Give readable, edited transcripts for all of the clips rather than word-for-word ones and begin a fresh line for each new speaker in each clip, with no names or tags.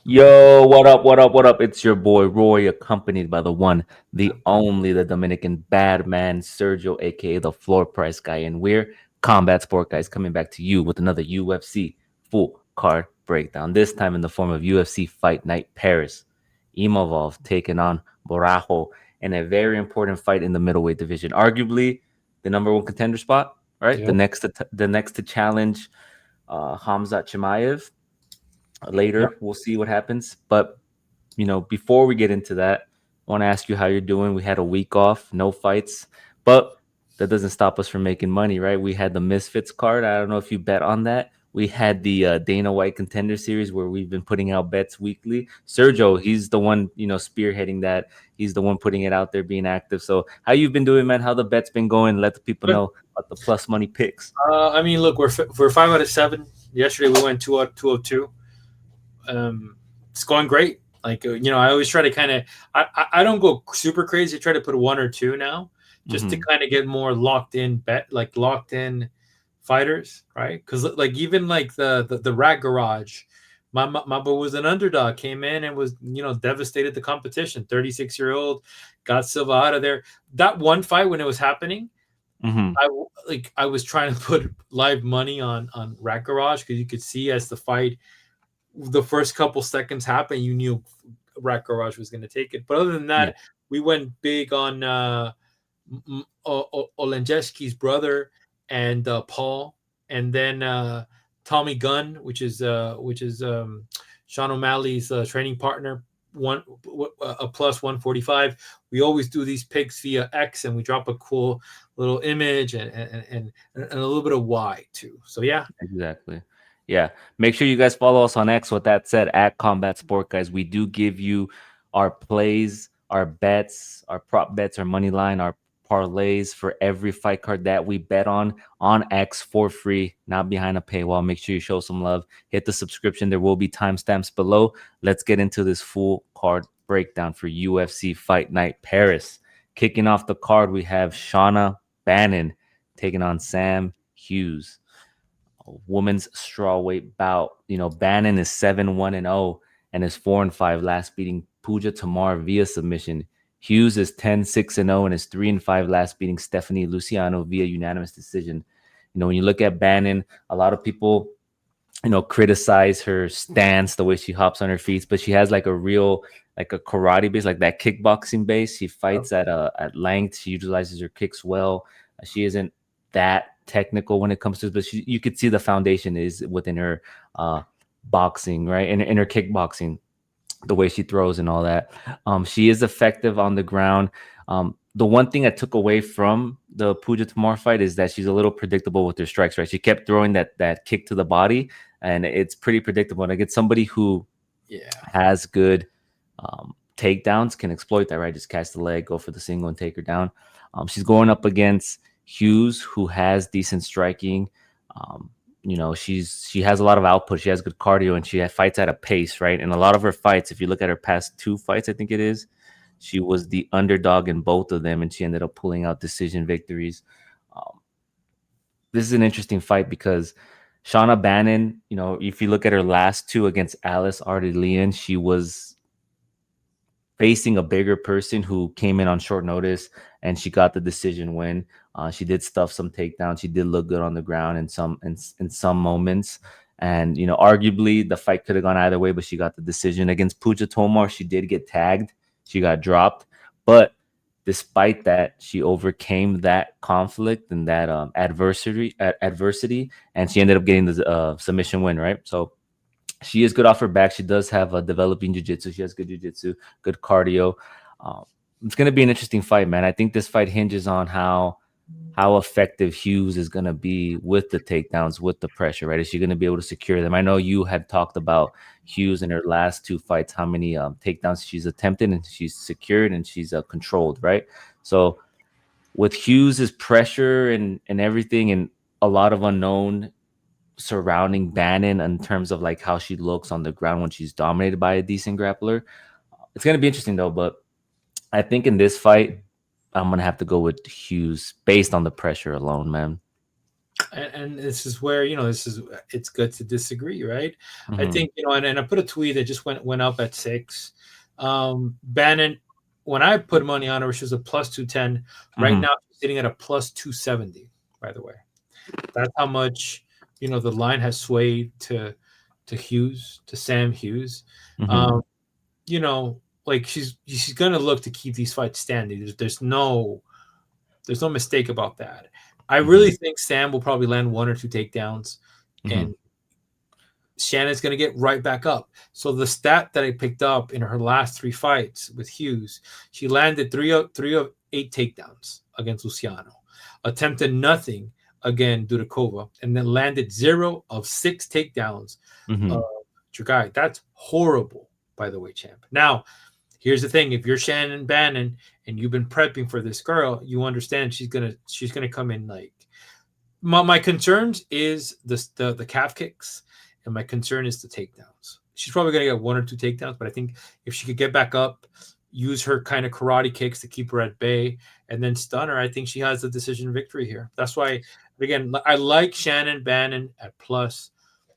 Yo, what up, what up, what up? It's your boy Roy, accompanied by the one, the only, the Dominican bad man, Sergio, aka the floor price guy. And we're Combat Sport Guys coming back to you with another UFC full card breakdown. This time in the form of UFC Fight Night Paris. Imavov taking on Borralho in a very important fight in the middleweight division. Arguably the number one contender spot, right?
Yep.
The next to challenge Hamzat Chimaev.
Yep.
Later, we'll see what happens. But before we get into that, I want to ask you how you're doing. We had a week off, no fights, but that doesn't stop us from making money, right? We had the Misfits card. I don't know if you bet on that. We had the Dana White Contender Series where we've been putting out bets weekly. Sergio, he's the one, spearheading that. He's the one putting it out there, being active. So how you been doing, man? How the bets been going? Let the people
Good.
know about the plus money picks.
I mean, look, we're 5 out of 7. Yesterday we went 2 out of 2. It's going great. I always try to kind of I don't go super crazy. I try to put 1 or 2 now, just to kind of get more locked in fighters, right? Because even the Rat Garage, my boy was an underdog, came in and was devastated the competition. 36-year-old got Silva out of there. That one fight when it was happening.
Mm-hmm.
I was trying to put live money on Rat Garage because you could see as the first couple seconds happened, you knew Rat Garage was going to take it. But other than that,
Yeah.
we went big on Olenjeski's brother and Paul, and then Tommy Gunn, which is Sean O'Malley's training partner. A plus 145. We always do these picks via X, and we drop a cool little image and a little bit of Y too. So yeah,
Exactly. Yeah. Make sure you guys follow us on X. With that said, at Combat Sport Guys, we do give you our plays, our bets, our prop bets, our money line, our parlays for every fight card that we bet on X for free, not behind a paywall. Make sure you show some love. Hit the subscription. There will be timestamps below. Let's get into this full card breakdown for UFC Fight Night Paris. Kicking off the card, we have Shauna Bannon taking on Sam Hughes. Women's strawweight bout. Bannon is 7-1-0 and is 4-5, last beating Pooja Tamar via submission. Hughes is 10-6-0 and is 3-5, last beating Stephanie Luciano via unanimous decision. When you look at Bannon, a lot of people, criticize her stance, the way she hops on her feet, but she has like a real, like a karate base, like that kickboxing base. She fights at length. She utilizes her kicks well. She isn't that technical when it comes to, but you could see the foundation is within her boxing, right? In her kickboxing, the way she throws and all that. She is effective on the ground. The one thing I took away from the Pooja Tamar fight is that she's a little predictable with her strikes, right? She kept throwing that kick to the body, and it's pretty predictable. And I get somebody who has good takedowns, can exploit that, right? Just catch the leg, go for the single, and take her down. She's going up against Hughes, who has decent striking. She has a lot of output. She has good cardio, and she fights at a pace, right? And a lot of her fights, if you look at her past 2 fights, I think it is, she was the underdog in both of them, and she ended up pulling out decision victories. This is an interesting fight because Shauna Bannon, if you look at her last 2 against Alice Ardelean, she was facing a bigger person who came in on short notice, and she got the decision win. She did stuff some takedowns. She did look good on the ground in some moments. And arguably the fight could have gone either way, but she got the decision. Against Pooja Tomar, she did get tagged. She got dropped. But despite that, she overcame that conflict and that adversity, and she ended up getting the submission win, right? So she is good off her back. She does have a developing jiu-jitsu. She has good jiu-jitsu, good cardio. It's going to be an interesting fight, man. I think this fight hinges on how effective Hughes is going to be with the takedowns, with the pressure, right? Is she going to be able to secure them? I know you had talked about Hughes in her last 2 fights, how many takedowns she's attempted and she's secured and she's controlled, right? So with Hughes' pressure and everything, and a lot of unknown surrounding Bannon in terms of like how she looks on the ground when she's dominated by a decent grappler, it's going to be interesting though. But I think in this fight, I'm going to have to go with Hughes based on the pressure alone, man.
and this is where it's good to disagree, right? I
Hmm.
think and I put a tweet that just went up at 6. Bannon, when I put money on her, she was a plus 210. Right
Hmm.
now, she's sitting at a plus 270. By the way, that's how much the line has swayed to Sam Hughes.
Hmm.
Um, like she's gonna look to keep these fights standing. There's no mistake about that. I
Hmm.
really think Sam will probably land one or two takedowns,
Hmm.
and Shannon's going to get right back up. So the stat that I picked up in her last 3 fights with Hughes, she landed three of 8 takedowns against Luciano, attempted nothing against Dudakova, and then landed 0 of 6 takedowns of
Hmm.
Dragai. That's horrible, by the way, champ. Now, here's the thing: if you're Shannon Bannon and you've been prepping for this girl, you understand she's gonna come in like my concerns is the calf kicks, and my concern is the takedowns. She's probably gonna get 1 or 2 takedowns, but I think if she could get back up, use her kind of karate kicks to keep her at bay, and then stun her, I think she has the decision victory here. That's why, again, I like Shannon Bannon at plus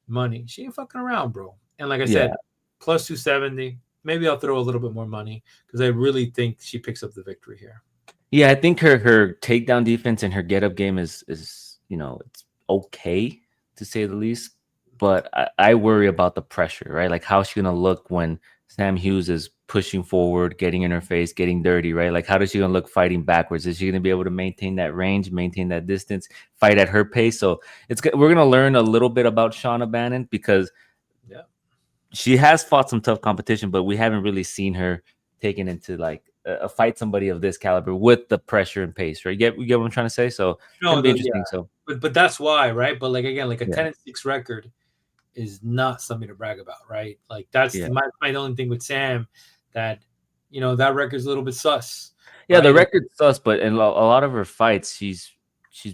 money. She ain't fucking around, bro. And like I
Yeah.
said, plus 270. Maybe I'll throw a little bit more money because I really think she picks up the victory here.
Yeah, I think her takedown defense and her get up game is it's okay to say the least. But I worry about the pressure, right? Like how's she gonna look when Sam Hughes is pushing forward, getting in her face, getting dirty, right? Like how does she gonna look fighting backwards? Is she gonna be able to maintain that range, maintain that distance, fight at her pace? So we're gonna learn a little bit about Shauna Bannon because
Yeah.
she has fought some tough competition, but we haven't really seen her taken into like a fight somebody of this caliber with the pressure and pace, right? You get what I'm trying to say? So it's
No,
gonna be
yeah,
interesting. So
but that's why, right? But like again, like a
yeah,
10-6 record is not something to brag about, right? Like that's
yeah,
my only thing with Sam, that that record's a little bit sus,
yeah. The
right? Like,
record's sus, but in a lot of her fights, she's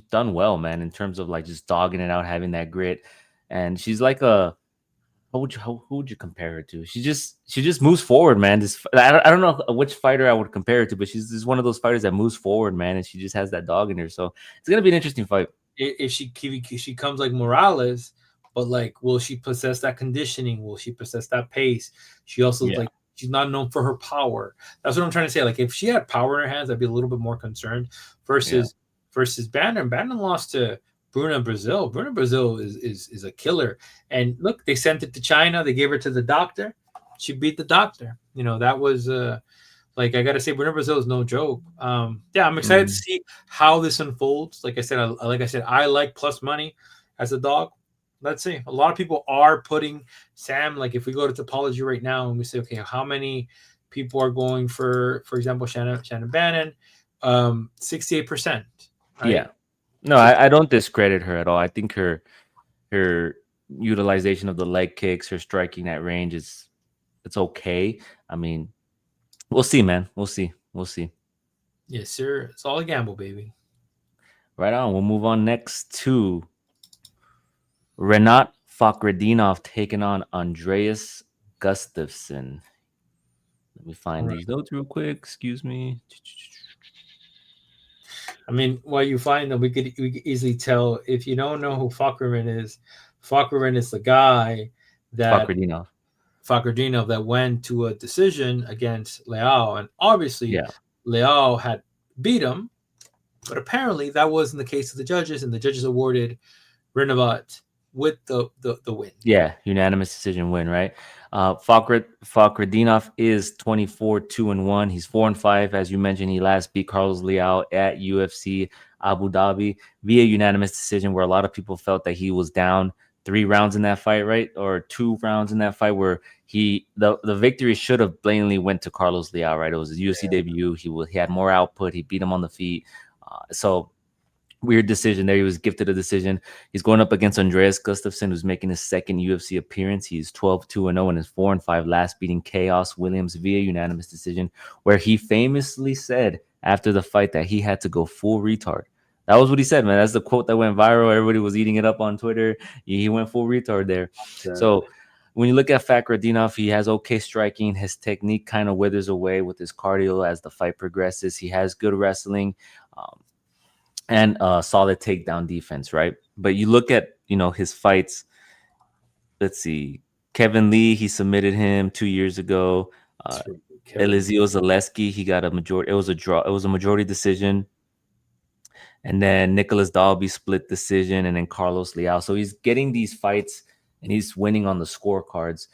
done well, man. In terms of like just dogging it out, having that grit, and she's like a who would you compare her to? She just moves forward, man. I don't know which fighter I would compare her to, but she's just one of those fighters that moves forward, man, and she just has that dog in her. So it's gonna be an interesting fight.
if she comes like Morales, but like, will she possess that conditioning? Will she possess that pace? She also
Yeah,
like she's not known for her power. That's what I'm trying to say. Like if she had power in her hands, I'd be a little bit more concerned.
yeah,
Versus Bannon. Bannon lost to Bruna Brazil. Bruna Brazil is a killer. And look, they sent it to China. They gave her to the doctor. She beat the doctor. That was like I gotta say, Bruna Brazil is no joke. Yeah, I'm excited to
mhm.
see how this unfolds. Like I said, I like plus money as a dog. Let's see. A lot of people are putting Sam. Like if we go to topology right now and we say, okay, how many people are going for example, Shannon Bannon, 68%,
Yeah.
right?
No, I don't discredit her at all. I think her utilization of the leg kicks, her striking at range it's okay. I mean, we'll see, man. We'll see. We'll see.
Yes, sir. It's all a gamble, baby.
Right on. We'll move on next to Renat Fahkretdinov taking on Andreas Gustafsson. Let me
All
find
right.
these notes real quick. Excuse me.
I mean, while you find them, we could easily tell if you don't know who Fakirman is. Fakirman is the guy that
Fahkretdinov.
Fahkretdinov that went to a decision against Leao, and obviously
Yeah.
Leao had beat him, but apparently that wasn't the case of the judges, and the judges awarded Renovat with the win.
Yeah, unanimous decision win, right? Fahkretdinov is 24-2-1. He's 4-5. As you mentioned, he last beat Carlos Leal at UFC Abu Dhabi via unanimous decision, where a lot of people felt that he was down 3 rounds in that fight, right? Or 2 rounds in that fight where the victory should have blatantly went to Carlos Leal, right? It was his UFC debut. He had more output. He beat him on the feet. So weird decision there. He was gifted a decision. He's going up against Andreas Gustafsson, who's making his second UFC appearance. He's 12-2-0 and is 4-5, last beating Chaos Williams via unanimous decision, where he famously said after the fight that he had to go full retard. That was what he said, man. That's the quote that went viral. Everybody was eating it up on Twitter. He went full retard there. So when you look at Fahkretdinov, he has okay striking. His technique kind of withers away with his cardio as the fight progresses. He has good wrestling. Um, and solid takedown defense, right? But you look at his fights. Let's see, Kevin Lee, he submitted him 2 years ago. Uh,
Kevin.
Elizeo Zaleski, he got a majority. It was a draw. It was a majority decision. And then Nicholas Dalby split decision, and then Carlos Leal. So he's getting these fights and he's winning on the scorecards.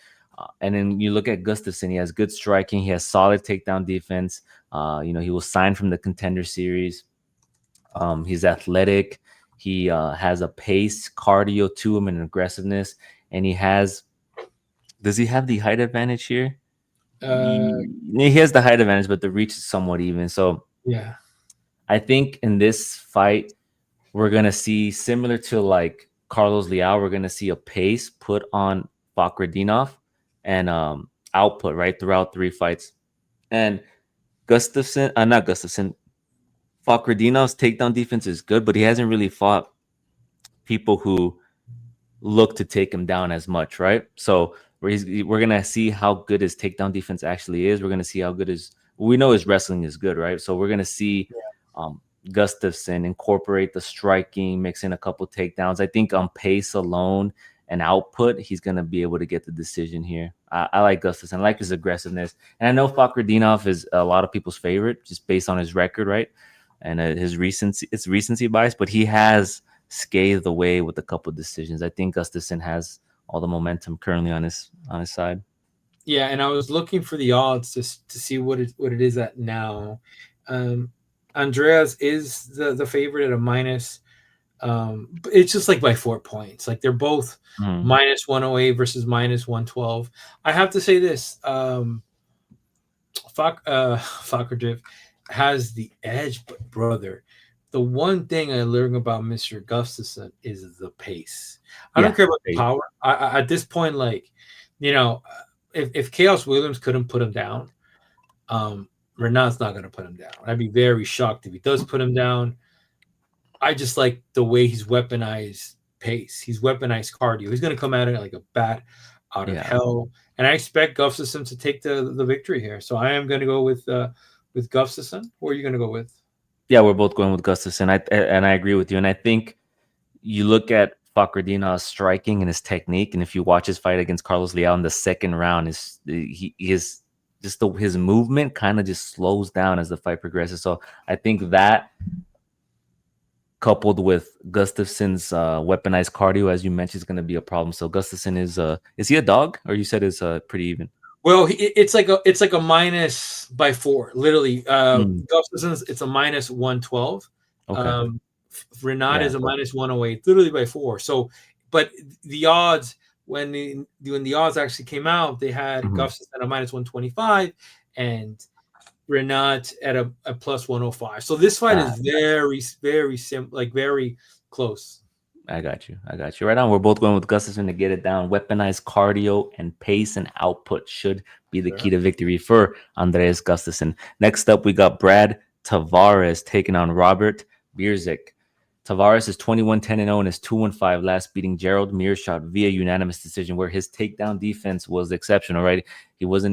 And then you look at Gustafsson, he has good striking, he has solid takedown defense. He was signed from the Contender Series. He's athletic. He has a pace, cardio to him, and aggressiveness. And he has. Does he have the height advantage here? He has the height advantage, but the reach is somewhat even. So
Yeah.
I think in this fight, we're gonna see similar to like Carlos Leal. We're gonna see a pace put on Fahkretdinov and output right throughout 3 fights. And not Gustafsson. Fahkretdinov's takedown defense is good, but he hasn't really fought people who look to take him down as much, right? So we're gonna see how good his takedown defense actually is. We're gonna see how good we know his wrestling is good, right? So we're gonna see Gustafsson incorporate the striking, mix in a couple takedowns. I think on pace alone and output, he's gonna be able to get the decision here. I like Gustafsson, I like his aggressiveness, and I know Fahkretdinov is a lot of people's favorite just based on his record, right? And his recency bias, but he has scathed away with a couple decisions. I think Gustafsson has all the momentum currently on his side.
Yeah, and I was looking for the odds to see what it is at now. Andreas is the favorite at a minus. But it's just like by 4 points. Like they're both minus 108 versus minus 112. I have to say this: Fakardjev has the edge, but brother, the one thing I learned about Mr. Gustafsson is the pace. I don't care about the power. At this point, like, if Chaos Williams couldn't put him down, Renat's not going to put him down. I'd be very shocked if he does put him down. I just like the way he's weaponized pace. He's weaponized cardio. He's going to come at it like a bat out of hell. And I expect Gustafsson to take the victory here. So I am going to go with Gustafsson. Who are you going to go with?
Yeah, we're both going with Gustafsson. I agree with you. And I think you look at Fahkretdinov's striking and his technique, and if you watch his fight against Carlos Leal in the second round, his movement kind of just slows down as the fight progresses. So I think that coupled with Gustafsson's weaponized cardio, as you mentioned, is going to be a problem. So Gustafsson is he a dog, or you said is pretty even?
Well, it's like a minus by 4, literally. Gustafsson's it's a minus 112.
Okay.
Renat is a minus 108, literally by 4. So, but the odds when the odds actually came out, they had Gustafsson at a minus 125 and Renat at a plus 105. So this fight is very, very simple, like very close.
I got you. Right on. We're both going with Gustafsson to get it down. Weaponized cardio and pace and output should be the key to victory for Andreas Gustafsson. Next up, we got Brad Tavares taking on Robert Bryczek. Tavares is 21-10-0 and is 2-5 last, beating Gerald Mearshot via unanimous decision, where his takedown defense was exceptional, right? He was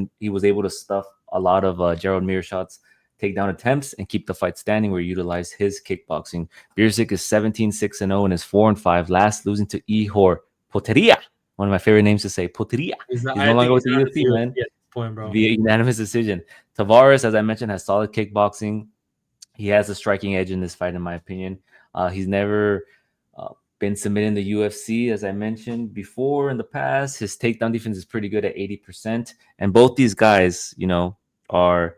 able to stuff a lot of Gerald Mearshot's takedown attempts and keep the fight standing, where he utilized his kickboxing. Bryczek is 17-6-0 and is 4-5 last, losing to Ihor Potieria. One of my favorite names to say, Potieria. He's no longer with the UFC, man.
Point, bro.
Via unanimous decision. Tavares, as I mentioned, has solid kickboxing. He has a striking edge in this fight, in my opinion. He's never been submitted in the UFC, as I mentioned before in the past. His takedown defense is pretty good at 80%. And both these guys, are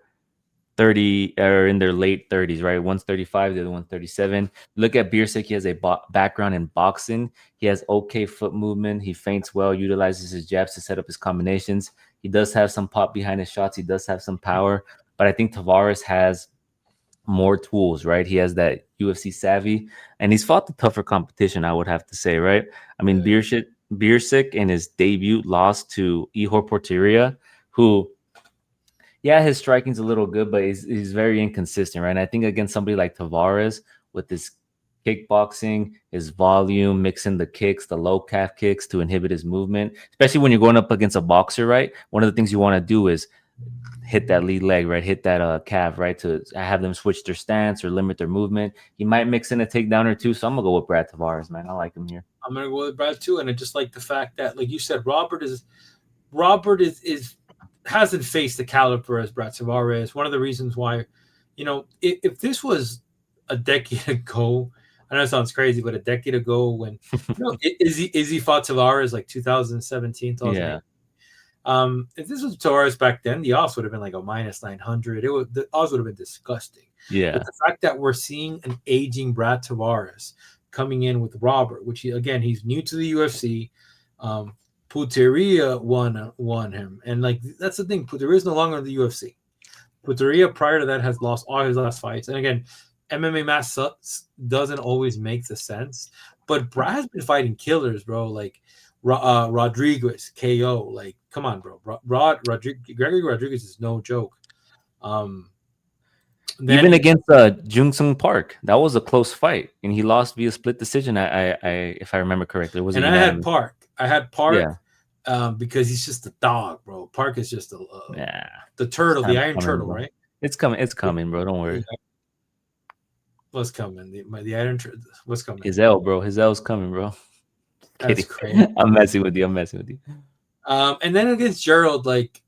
30 or in their late 30s, right? One's 35, the other one's 37. Look at Bryczek. He has a background in boxing. He has okay foot movement. He feints well, utilizes his jabs to set up his combinations. He does have some pop behind his shots. He does have some power. But I think Tavares has more tools, right? He has that UFC savvy, and he's fought the tougher competition, I would have to say, right? I mean, Bryczek in his debut lost to Ihor Potieria, who, his striking's a little good, but he's very inconsistent, right? And I think against somebody like Tavares with his kickboxing, his volume, mixing the kicks, the low calf kicks to inhibit his movement, especially when you're going up against a boxer, right? One of the things you want to do is hit that lead leg, right? Hit that calf, right? To have them switch their stance or limit their movement. He might mix in a takedown or two. So I'm gonna go with Brad Tavares, man. I like him here.
I'm gonna go with Brad too, and I just like the fact that, like you said, Robert is hasn't faced the caliber as Brad Tavares. One of the reasons why, if this was a decade ago, I know it sounds crazy, but a decade ago when Izzy fought Tavares like 2017, 2008.
Yeah,
If this was Tavares back then, the odds would have been like a minus 900. The odds would have been disgusting. But
yeah.
the fact that we're seeing an aging Brad Tavares coming in with Robert, which again, he's new to the UFC. Um, Puteria won him, and like that's the thing. Puteria is no longer in the UFC. Puteria prior to that has lost all his last fights, and again, MMA math doesn't always make the sense. But Brad's been fighting killers, bro. Like Rodriguez KO. Like, come on, bro. Gregory Rodriguez is no joke. Um,
Even
then
against Jung Sung Park, that was a close fight, and he lost via split decision. If I remember correctly, it was a
and I had
unanimous.
Park.
Yeah,
Because he's just a dog, bro. Park is just
yeah.
the turtle, the
Time's
Iron
coming,
Turtle,
bro.
right?
It's coming. It's coming, bro. Don't worry.
What's coming? The Iron Turtle. What's coming?
His L, bro. His L's coming, bro.
That's
Kidding.
crazy.
I'm messing with you. I'm messing with you.
And then against Gerald, like,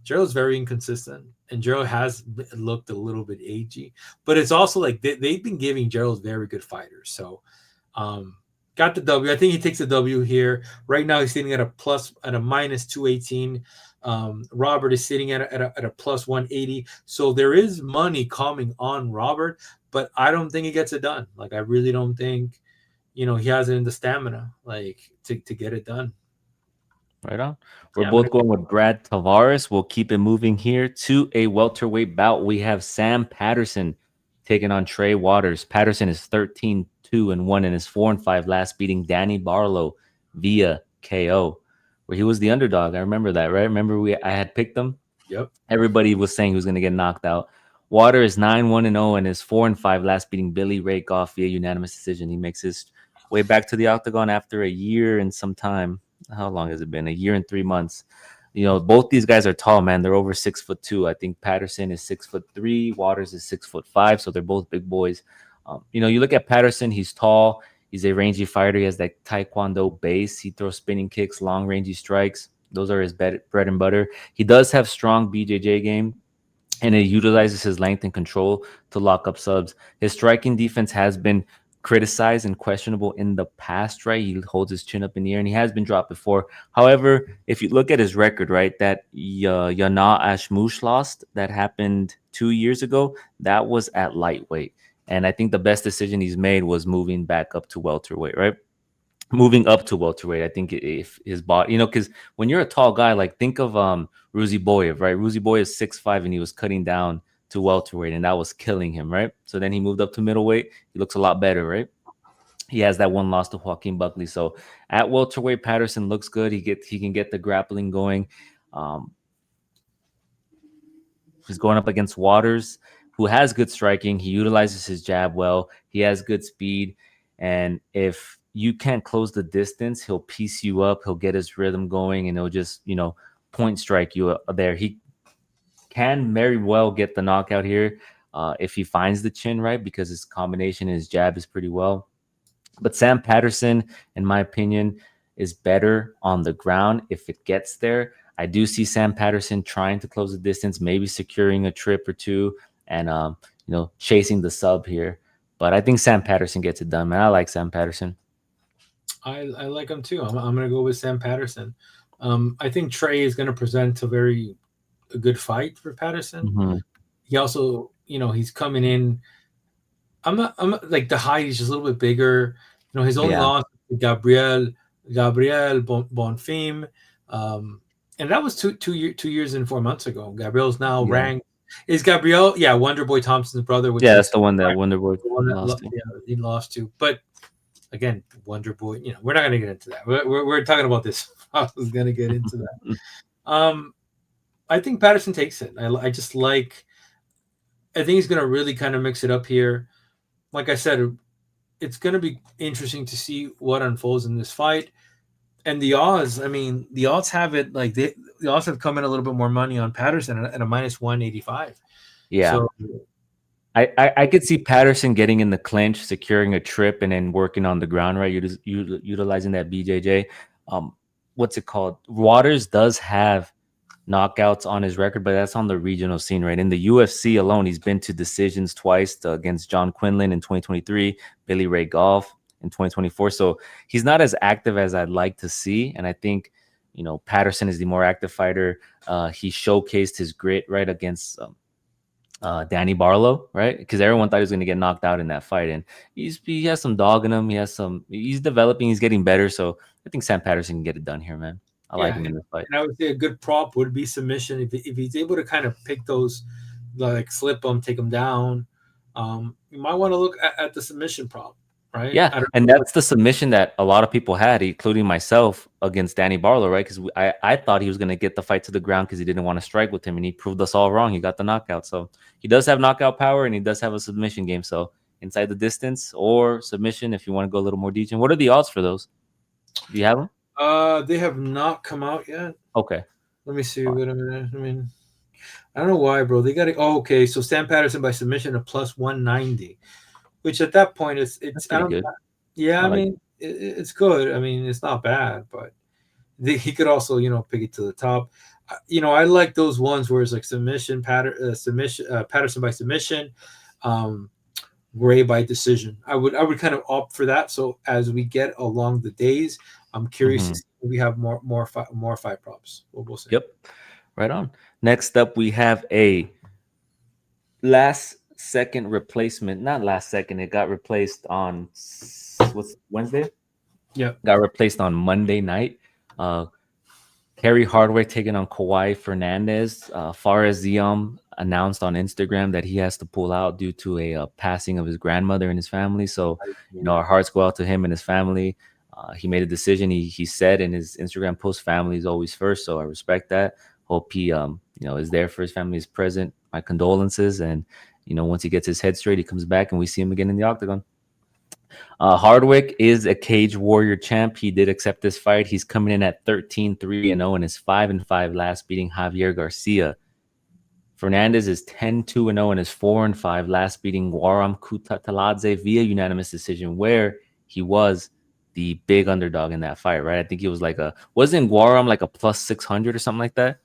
Gerald's very inconsistent, and Gerald has looked a little bit agey, but it's also like they've been giving Gerald very good fighters. So, got the W. I think he takes the W here. Right now, he's sitting at a minus 218. Robert is sitting at a plus 180. So there is money coming on Robert, but I don't think he gets it done. Like, I really don't think, he has it in the stamina, like, to get it done.
Right on. We're
Yeah, I'm gonna
both going with Brad Tavares. We'll keep it moving here to a welterweight bout. We have Sam Patterson taking on Trey Waters. Patterson is 13-2-1 in his 4-5 last, beating Danny Barlow via KO, where he was the underdog. I remember that, right? Remember I had picked him.
Yep.
Everybody was saying he was going to get knocked out. Water is 9-1-0 and his 4-5 last, beating Billy Rakoff via unanimous decision. He makes his way back to the octagon after a year and some time. How long has it been? A year and 3 months. Both these guys are tall, man. They're over 6'2". I think Patterson is 6'3". Waters is 6'5". So they're both big boys. You look at Patterson. He's tall. He's a rangy fighter. He has that Taekwondo base. He throws spinning kicks, long rangy strikes. Those are his bread and butter. He does have strong BJJ game, and it utilizes his length and control to lock up subs. His striking defense has been criticized and questionable in the past, right? He holds his chin up in the air, and he has been dropped before. However, if you look at his record, right, that Yana Ashmush lost that happened 2 years ago, that was at lightweight. And I think the best decision he's made was moving back up to welterweight, right? Moving up to welterweight. I think if his body, because when you're a tall guy, like think of Ruzi Boyev, right? Ruzi Boyev is 6'5", and he was cutting down to welterweight, and that was killing him, right? So then he moved up to middleweight. He looks a lot better, right? He has that one loss to Joaquin Buckley. So at welterweight, Patterson looks good. He can get the grappling going. Um, He's going up against Waters, who has good striking. He utilizes his jab well. He has good speed. And if you can't close the distance, he'll piece you up. He'll get his rhythm going, and he'll just, point strike you there. He can very well get the knockout here if he finds the chin right, because his combination, his jab is pretty well. But Sam Patterson, in my opinion, is better on the ground if it gets there. I do see Sam Patterson trying to close the distance, maybe securing a trip or two, and chasing the sub here. But I think Sam Patterson gets it done, man. I like Sam Patterson.
I like him too. I'm gonna go with Sam Patterson. I think Trey is gonna present a good fight for Patterson.
Mm-hmm.
He also, he's coming in. I'm not like the height. He's just a little bit bigger. His only
Yeah,
loss to Gabriel Bonfim, and that was 2 years and 4 months ago. Gabriel's now
yeah,
ranked. Is Gabriel? Yeah, Wonder Boy Thompson's brother, which
yeah. That's
is
the one that Wonderboy
the one that
lost to.
he lost to. But again, Wonder Boy. We're not gonna get into that. We're talking about this. I was gonna get into that. I think Patterson takes it. I just like. I think he's gonna really kind of mix it up here. Like I said, it's going to be interesting to see what unfolds in this fight. And the odds, I mean, the odds have it like the odds have come in a little bit more money on Patterson at a minus 185.
Yeah.
So
I could see Patterson getting in the clinch, securing a trip, and then working on the ground, right? Utilizing that BJJ. Um, what's it called? Waters does have knockouts on his record, but that's on the regional scene, right? In the UFC alone, he's been to decisions twice against John Quinlan in 2023, Billy Ray Golf in 2024. So he's not as active as I'd like to see. And I think, Patterson is the more active fighter. He showcased his grit right against Danny Barlow, right? Because everyone thought he was going to get knocked out in that fight, and he has some dog in him. He's developing. He's getting better. So I think Sam Patterson can get it done here, man. I like
yeah,
him in this fight.
and I would say a good prop would be submission if he's able to kind of pick those, like slip them, take them down. You might want to look at the submission prop, right?
Yeah,
I don't
and
know.
that's the submission that a lot of people had, including myself, against Danny Barlow, right? Because I thought he was going to get the fight to the ground because he didn't want to strike with him, and he proved us all wrong. He got the knockout, so he does have knockout power, and he does have a submission game. So inside the distance or submission, if you want to go a little more detail. What are the odds for those? Do you have them?
They have not come out yet.
Okay.
Let me see.
Fine.
Wait a minute. I mean, I don't know why, bro. They got it. Oh, okay. So Sam Patterson by submission a plus 190, which at that point
That's
it's I
pretty
don't.
good.
Yeah,
I
I
like
mean it's good. I mean it's not bad, but he could also pick it to the top. I like those ones where it's like Patterson by submission, um, Gray by decision. I would kind of opt for that. So as we get along the days, I'm
it.
curious to see if we have more fight props. What we'll say.
Yep. Right on. Next up, we have a last second replacement. Not last second. It got replaced on what's Wednesday?
Yeah.
Got replaced on Monday night. Uh, Kerry Hardwick taking on Kawhi Fernandes. Fares Ziam announced on Instagram that he has to pull out due to a passing of his grandmother in his family. So, our hearts go out to him and his family. He made a decision. He said in his Instagram post, "Family is always first." So I respect that. Hope he is there for his family, is present. My condolences, and once he gets his head straight, he comes back and we see him again in the octagon. Hardwick is a Cage Warrior champ. He did accept this fight. He's coming in at 13-3-0 and is 5-5 last, beating Javier Garcia. Fernandes is 10-2-0 and is 4-5 last, beating Guaram Kutateladze via unanimous decision, where he was the big underdog in that fight, right? I think he was wasn't Guaram like a plus 600 or something like that?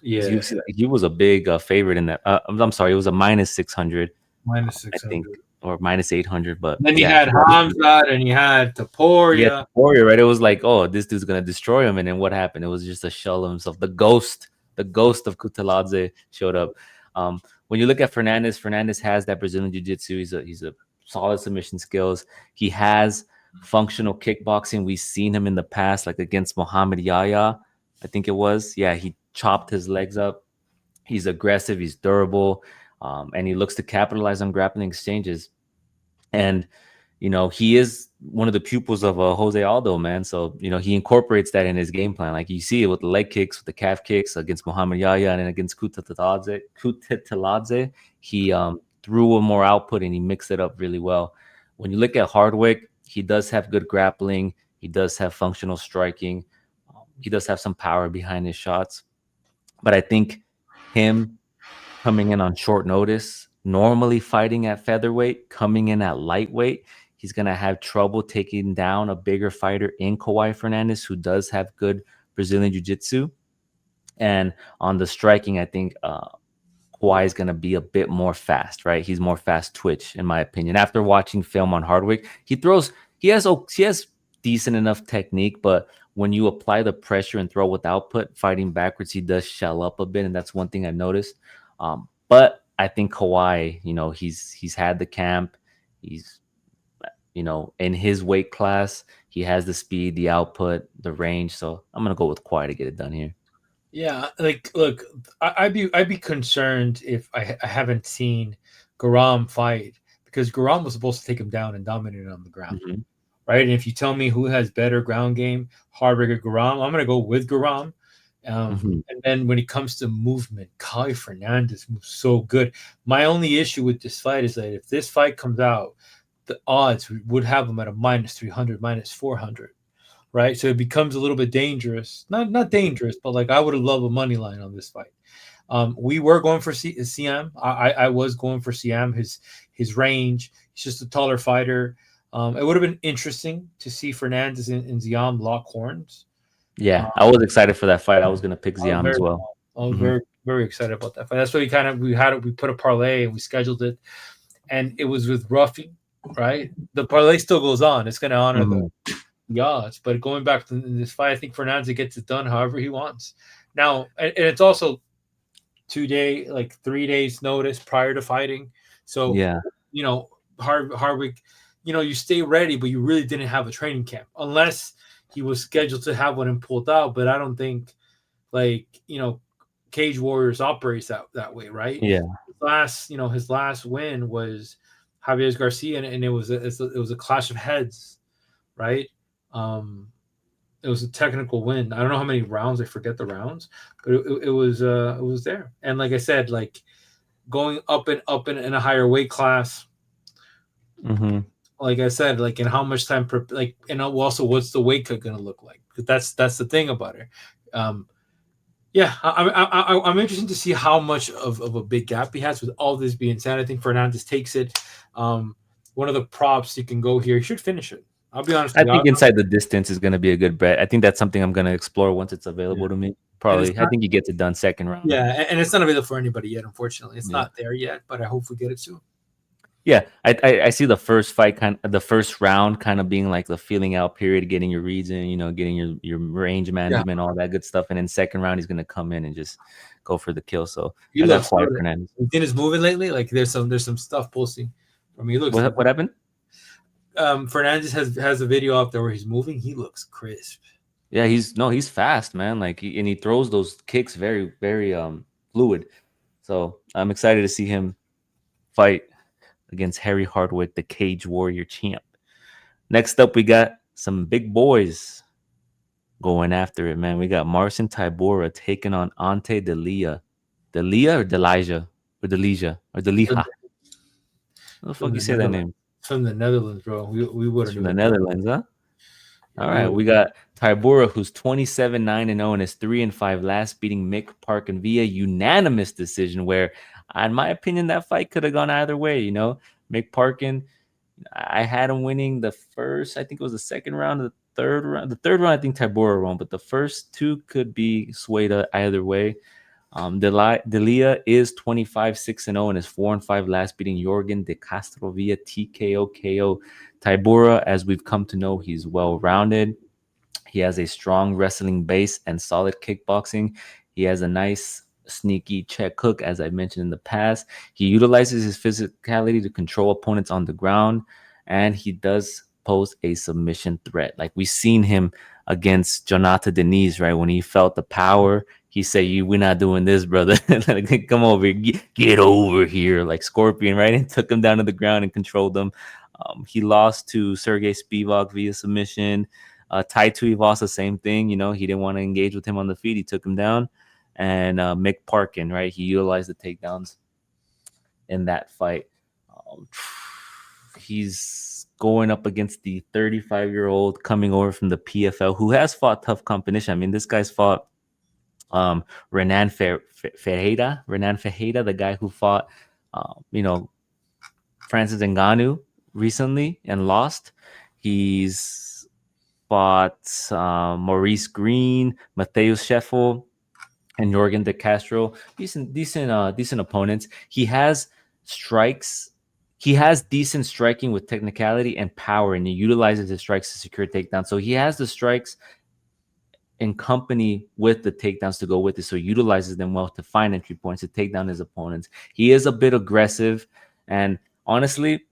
Yeah.
He was a big favorite in that. I'm sorry, it was a minus 600,
Minus
I think,
600.
or minus 800. But
Then you
yeah,
had Hamza and you had Taporia.
Warrior, right? It was like, oh, this dude's gonna destroy him, and then what happened? It was just a shell of himself. The ghost of Kutaladze showed up. When you look at Fernandes has that Brazilian jiu-jitsu. He's a solid submission skills. He has functional kickboxing. We've seen him in the past, like against Muhammad Yahya, I think it was. Yeah, he chopped his legs up. He's aggressive. He's durable, and he looks to capitalize on grappling exchanges. And he is one of the pupils of Jose Aldo, man. So he incorporates that in his game plan. Like you see it with the leg kicks, with the calf kicks against Muhammad Yahya, and then against Kutateladze, he threw a more output and he mixed it up really well. When you look at Hardwick, he does have good grappling. He does have functional striking. He does have some power behind his shots. But I think him coming in on short notice, normally fighting at featherweight, coming in at lightweight, he's going to have trouble taking down a bigger fighter in Kawhi Fernandes, who does have good Brazilian jiu-jitsu. And on the striking, I think Kawhi is going to be a bit more fast, right? He's more fast twitch, in my opinion. After watching film on Hardwick, he has decent enough technique, but when you apply the pressure and throw with output, fighting backwards, he does shell up a bit, and that's one thing I've noticed. But I think Kawhi, he's had the camp. He's, in his weight class, he has the speed, the output, the range. So I'm gonna go with Kawhi to get it done here.
Yeah, like look, I'd be concerned if I haven't seen Garam fight, because Garam was supposed to take him down and dominate on the ground,
Mm-hmm.
right? And if you tell me who has better ground game, Hardwick or Garam, I'm gonna go with Garam.
Mm-hmm.
And then when it comes to movement, Kai Fernandes moves so good. My only issue with this fight is that if this fight comes out, the odds would have him at a minus 300, minus 400, right? So it becomes a little bit dangerous. Not dangerous, but like I would have loved a money line on this fight. We were going for CM. I was going for CM. His range. He's just a taller fighter. It would have been interesting to see Fernandes and Ziam lock horns.
Yeah,
Uh,
I was excited for that fight. I was gonna pick
I was
Ziam as
very,
well.
I was
Hmm.
very excited about that fight. That's why we put a parlay and we scheduled it, and it was with Ruffy, right? The parlay still goes on. It's going to honor
Hmm.
the odds, but going back to this fight, I think Fernandes gets it done however he wants. Now, and it's also 3 days notice prior to fighting, so
Yeah,
you know Hardwick, you stay ready, but you really didn't have a training camp unless he was scheduled to have one and pulled out. But I don't think like Cage Warriors operates that way, right?
yeah.
His last win was Javier Garcia, and it was a clash of heads, right? Um, it was a technical win. I don't know how many rounds. I forget the rounds, but it was there. And like I said, like going up and up in a higher weight class.
Hmm.
Like I said, like in how much time, and also what's the weight cut going to look like? Because that's the thing about it. Um, Yeah, I'm interested to see how much of a big gap he has with all this being said. I think Fernandes takes it. Um, One of the props you can go here. He should finish it. I'll be honest
I
with you.
think inside the distance is gonna be a good bet. I think that's something I'm gonna explore once it's
Yeah,
available to me.
and it's
Probably, I
not.
think he gets it done second round.
Yeah, and it's not available for anybody yet. Unfortunately, it's
Yeah.
not there yet. But I hope we get it soon.
Yeah, I see the first fight the first round kind of being like the feeling out period, getting your reads in, getting your range
Yeah,
management, all that good stuff, and then second round he's gonna come in and just go for the kill. So
he
I got
looks
quiet
good.
Fernandez.
LinkedIn moving lately. Like there's some stuff posting from me. He looks.
What happened?
Fernandez has a video up there where he's moving. He looks crisp.
Yeah, he's fast, man. Like and he throws those kicks very very fluid. So I'm excited to see him fight against Harry Hardwick, the Cage Warrior champ. Next up, we got some big boys going after it, man. We got Marcin Tybura taking on Ante Delija. Delija or Delija? Or Delija? Or
From
Delija? How the fuck
the
you say that
Netherlands,
name?
bro. We
It's
wouldn't
from
know
the
it.
Netherlands, huh?
Yeah,
All
we
right,
would.
we got Tybura, who's 27-9-0 and is 3-5 last, beating Mick Parkin via unanimous decision. Where, in my opinion, that fight could have gone either way. Mick Parkin, I had him winning the first. I think it was the second round, the third round. The third round, I think Tybura won, but the first two could be swayed either way. Delija is 25-6-0 and is 4-5 last, beating Jorgen de Castro via TKO KO. Tybura, as we've come to know, he's well rounded. He has a strong wrestling base and solid kickboxing. He has a nice sneaky check hook, as I mentioned in the past. He utilizes his physicality to control opponents on the ground, and he does pose a submission threat. Like we've seen him against Jonathan Denise, right? When he felt the power, he said, we're not doing this, brother. Like, come over, get over here, like Scorpion, right? And took him down to the ground and controlled him. He lost to Sergey Spivak via submission. Tai Tuivasa, the same thing. He didn't want to engage with him on the feet. He took him down. And Mick Parkin, right? He utilized the takedowns in that fight. Um, he's going up against the 35-year-old coming over from the PFL who has fought tough competition. I mean, this guy's fought Renan Ferreira, the guy who fought, Francis Ngannou recently and lost. He's fought Maurice Green, Mateus Scheffel, and Jorgen de Castro. Decent opponents. He has strikes. He has decent striking with technicality and power, and he utilizes his strikes to secure takedowns. So he has the strikes in company with the takedowns to go with it. So he utilizes them well to find entry points to take down his opponents. He is a bit aggressive, and honestly,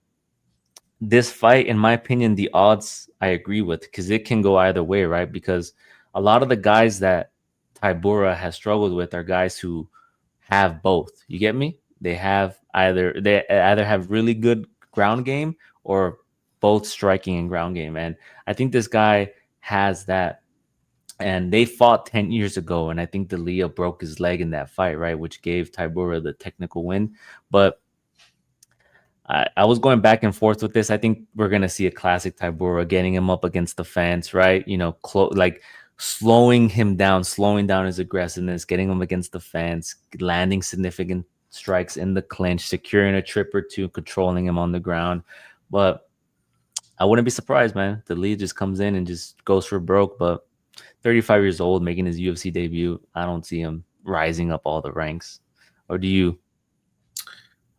this fight, in my opinion, the odds I agree with because it can go either way, right? Because a lot of the guys that Tybura has struggled with are guys who have both. You get me? They either have really good ground game or both striking and ground game. And I think this guy has that. And they fought 10 years ago, and I think Delija broke his leg in that fight, right? Which gave Tybura the technical win. But I was going back and forth with this. I think we're gonna see a classic Tybura, getting him up against the fence, right? Like slowing him down, slowing down his aggressiveness, getting him against the fence, landing significant strikes in the clinch, securing a trip or two, controlling him on the ground. But I wouldn't be surprised, man. The lead just comes in and just goes for broke. But 35 years old, making his UFC debut, I don't see him rising up all the ranks. Or do you?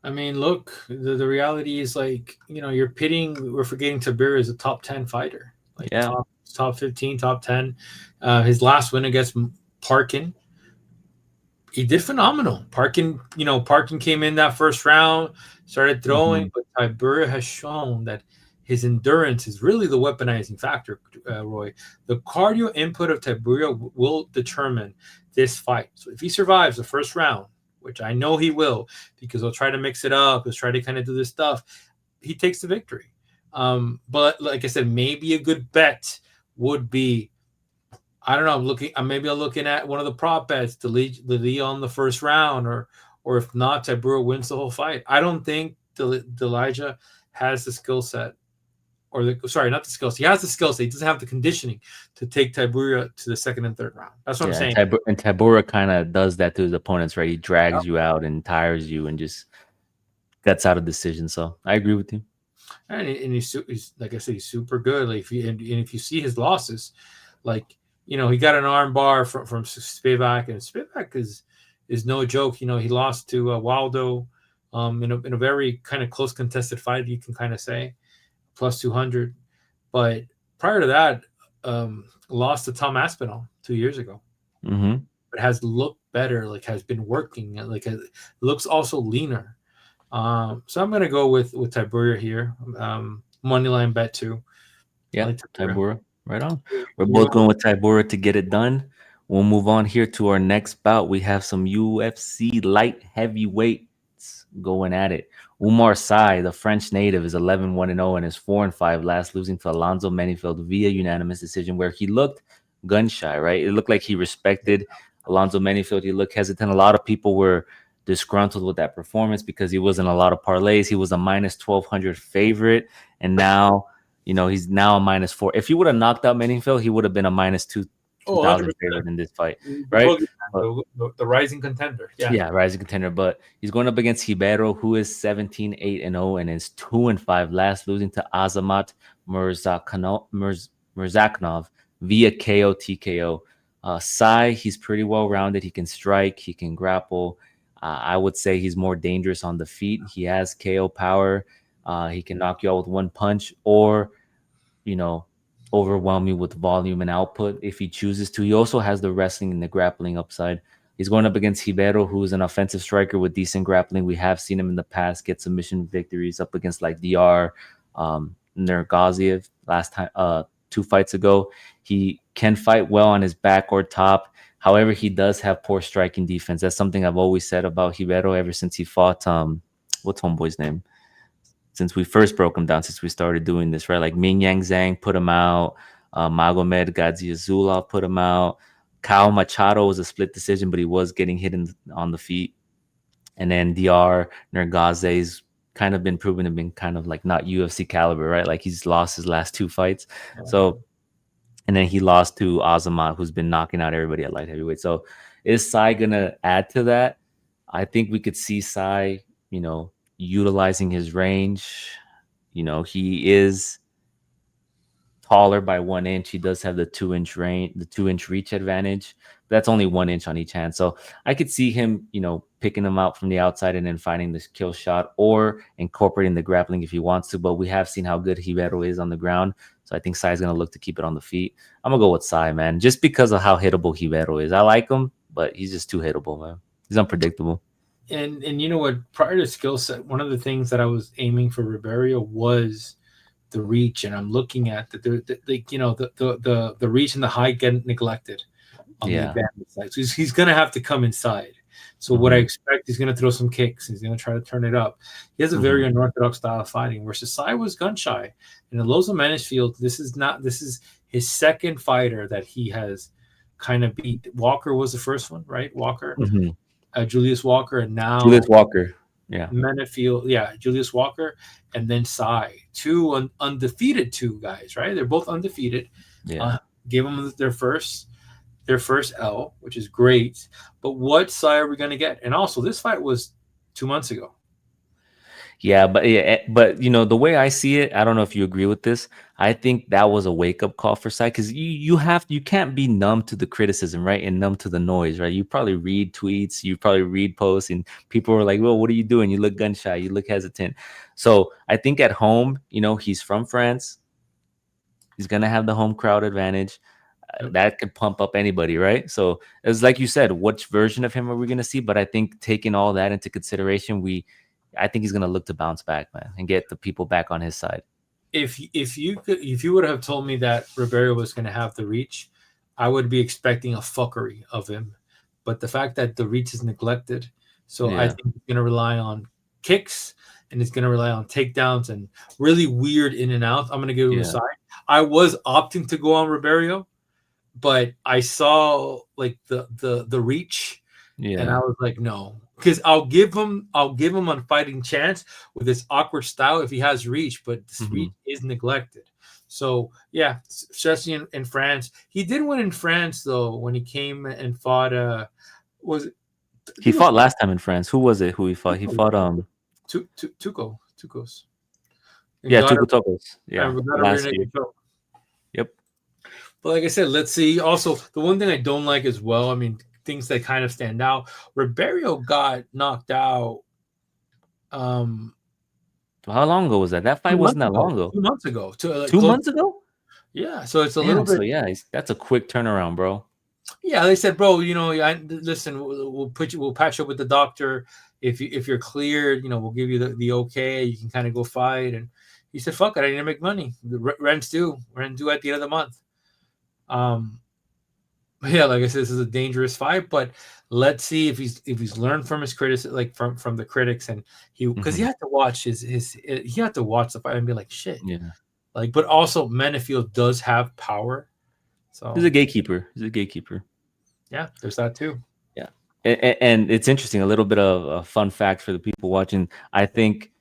I mean, look, the reality is like, you're pitting. We're forgetting Tybura is a top 10 fighter, like
Yeah.
top 15, top 10. His last win against Parkin, he did phenomenal. Parkin came in that first round, started throwing,
Mm-hmm.
but Tybura has shown that his endurance is really the weaponizing factor, Roy. The cardio input of Tybura will determine this fight. So if he survives the first round, which I know he will, because he'll try to mix it up, he'll try to kind of do this stuff, he takes the victory. But like I said, maybe a good bet would be, I don't know. I'm looking at one of the prop bets, the lead on the first round, or if not, Tybura wins the whole fight. I don't think Delija has the skill set, sorry, not the skill set. He has the skill set. He doesn't have the conditioning to take Tybura to the second and third round. That's what I'm
Yeah,
saying.
and Tybura kind of does that to his opponents, right? He drags you out and tires you and just gets out of decision. So I agree with you.
And he's like I said, he's super good. Like and if you see his losses, like he got an arm bar from Spivak, and Spivak is no joke. He lost to Waldo, in a very kind of close contested fight. You can kind of say plus 200, but prior to that, lost to Tom Aspinall 2 years ago.
Mm-hmm.
But has looked better. Like has been working. Like looks also leaner. So I'm gonna go with Tybura here. Money line bet too. I
Yeah,
like Tybura.
Tybura. Right on. We're
You
both going with Tybura to get it done. We'll move on here to our next bout. We have some UFC light heavyweights going at it. Umar Sy, the French native, is 11-1-0 and is 4-5 last, losing to Alonzo Menifield via unanimous decision, where he looked gun shy, right? It looked like he respected Alonzo Menifield. He looked hesitant. A lot of people were disgruntled with that performance because he was in a lot of parlays. He was a minus 1,200 favorite, and now he's now a -4. If he would have knocked out Manningfield, he would have been a
Oh,
-2,000 favorite in this fight,
the
right?
boogeyman,
But
the rising contender. Yeah.
yeah, rising contender. But he's going up against Ribeiro, who is 17-8-0 and is 2-5 last, losing to Azamat Murzaknov via KO TKO. Sai, he's pretty well rounded. He can strike, he can grapple. I would say he's more dangerous on the feet. He has KO power. He can knock you out with one punch, or you know, overwhelm you with volume and output if he chooses to. He also has the wrestling and the grappling upside. He's going up against Ribeiro, who is an offensive striker with decent grappling. We have seen him in the past get submission victories up against like DR, Nergaziev last time, 2 fights ago. He can fight well on his back or top. However, he does have poor striking defense. That's something I've always said about Ribeiro ever since he fought what's homeboy's name? Since we first broke him down, since we started doing this, right? Like Ming Yang Zhang put him out. Magomed Gaziazulov put him out. Kyle Machado was a split decision, but he was getting hit on the feet. And then DR Nergaz's kind of been proven to be kind of like not UFC caliber, right? Like he's lost his last 2 fights. So, and then he lost to Azamat, who's been knocking out everybody at light heavyweight. So is Sai going to add to that? I think we could see Sai, utilizing his range. He is taller by 1 inch. He does have the 2 inch range, the 2 inch reach advantage. But that's only 1 inch on each hand. So I could see him, picking him out from the outside and then finding this kill shot or incorporating the grappling if he wants to. But we have seen how good Ribeiro is on the ground. So I think Sai is going to look to keep it on the feet. I'm going to go with Sai, man, just because of how hittable Ribeiro is. I like him, but he's just too hittable, man. He's unpredictable.
And you know what? Prior to skill set, one of the things that I was aiming for Ribeiro was the reach, and I'm looking at the reach and the height get neglected on the advantage side. So he's going to have to come inside. So what I expect, he's going to throw some kicks. He's going to try to turn it up. He has a very unorthodox style of fighting, where Sai was gun shy. In Alonzo Menifield, this is his second fighter that he has kind of beat. Walker was the first one, right? Walker, Julius Walker, and now
Julius Walker. Yeah.
Menafield, Julius Walker, and then Sai, two undefeated two guys, right? They're both undefeated.
Yeah.
Uh, gave them their first L, which is great. But what Sai are we going to get? And also, this fight was 2 months ago.
Yeah, but the way I see it, I don't know if you agree with this. I think that was a wake up call for Sai because you can't be numb to the criticism, right, and numb to the noise, right? You probably read tweets, you probably read posts, and people were like, "Well, what are you doing? You look gun shy, you look hesitant." So I think at home, he's from France, he's gonna have the home crowd advantage.
Yep.
That could pump up anybody, right? So it's like you said, which version of him are we gonna see? But I think taking all that into consideration, I think he's gonna look to bounce back, man, and get the people back on his side.
If you would have told me that Ribeiro was going to have the reach, I would be expecting a fuckery of him. But the fact that the reach is neglected, so I
Yeah,
think he's going to rely on kicks and he's going to rely on takedowns and really weird in and out. I'm going to give him a
yeah,
side. I was opting to go on Ribeiro, but I saw like the reach, and I
yeah.
was like, no, because I'll give him a fighting chance with this awkward style if he has reach, but this
Hmm.
reach is neglected. So yeah, especially in France, he did win in France though when he came and fought. Was it, I
He
think it was
fought last time in France. Who was it? Who he fought? He fought
Tukos, and
yeah,
got
Tuco
a
Tocos. Yeah,
rear
last year.
naked choke.
Yep.
But like I said, let's see. Also, the one thing I don't like as well, I mean, things that kind of stand out. Ribeiro got knocked out
How long ago was that? That fight
two
wasn't
months
that
ago.
long ago.
2 months ago, to like
2 months ago?
yeah. So it's a little
Damn. So
bit.
yeah, that's a quick turnaround, bro.
Yeah, they said, bro, listen, we'll we'll patch you up with the doctor. If you're cleared, we'll give you the okay. You can kind of go fight. And he said, fuck it, I need to make money. The rent's due. Rent due at the end of the month. Um, yeah, like I said, this is a dangerous fight, but let's see if he's learned from his critics, like from the critics, and because he
Hmm.
had to watch he had to watch the fight and be like, shit,
Yeah,
like, but also Menafield does have power,
he's
so
a gatekeeper. He's a gatekeeper.
yeah, there's that too.
Yeah, and it's interesting. A little bit of a fun fact for the people watching. I think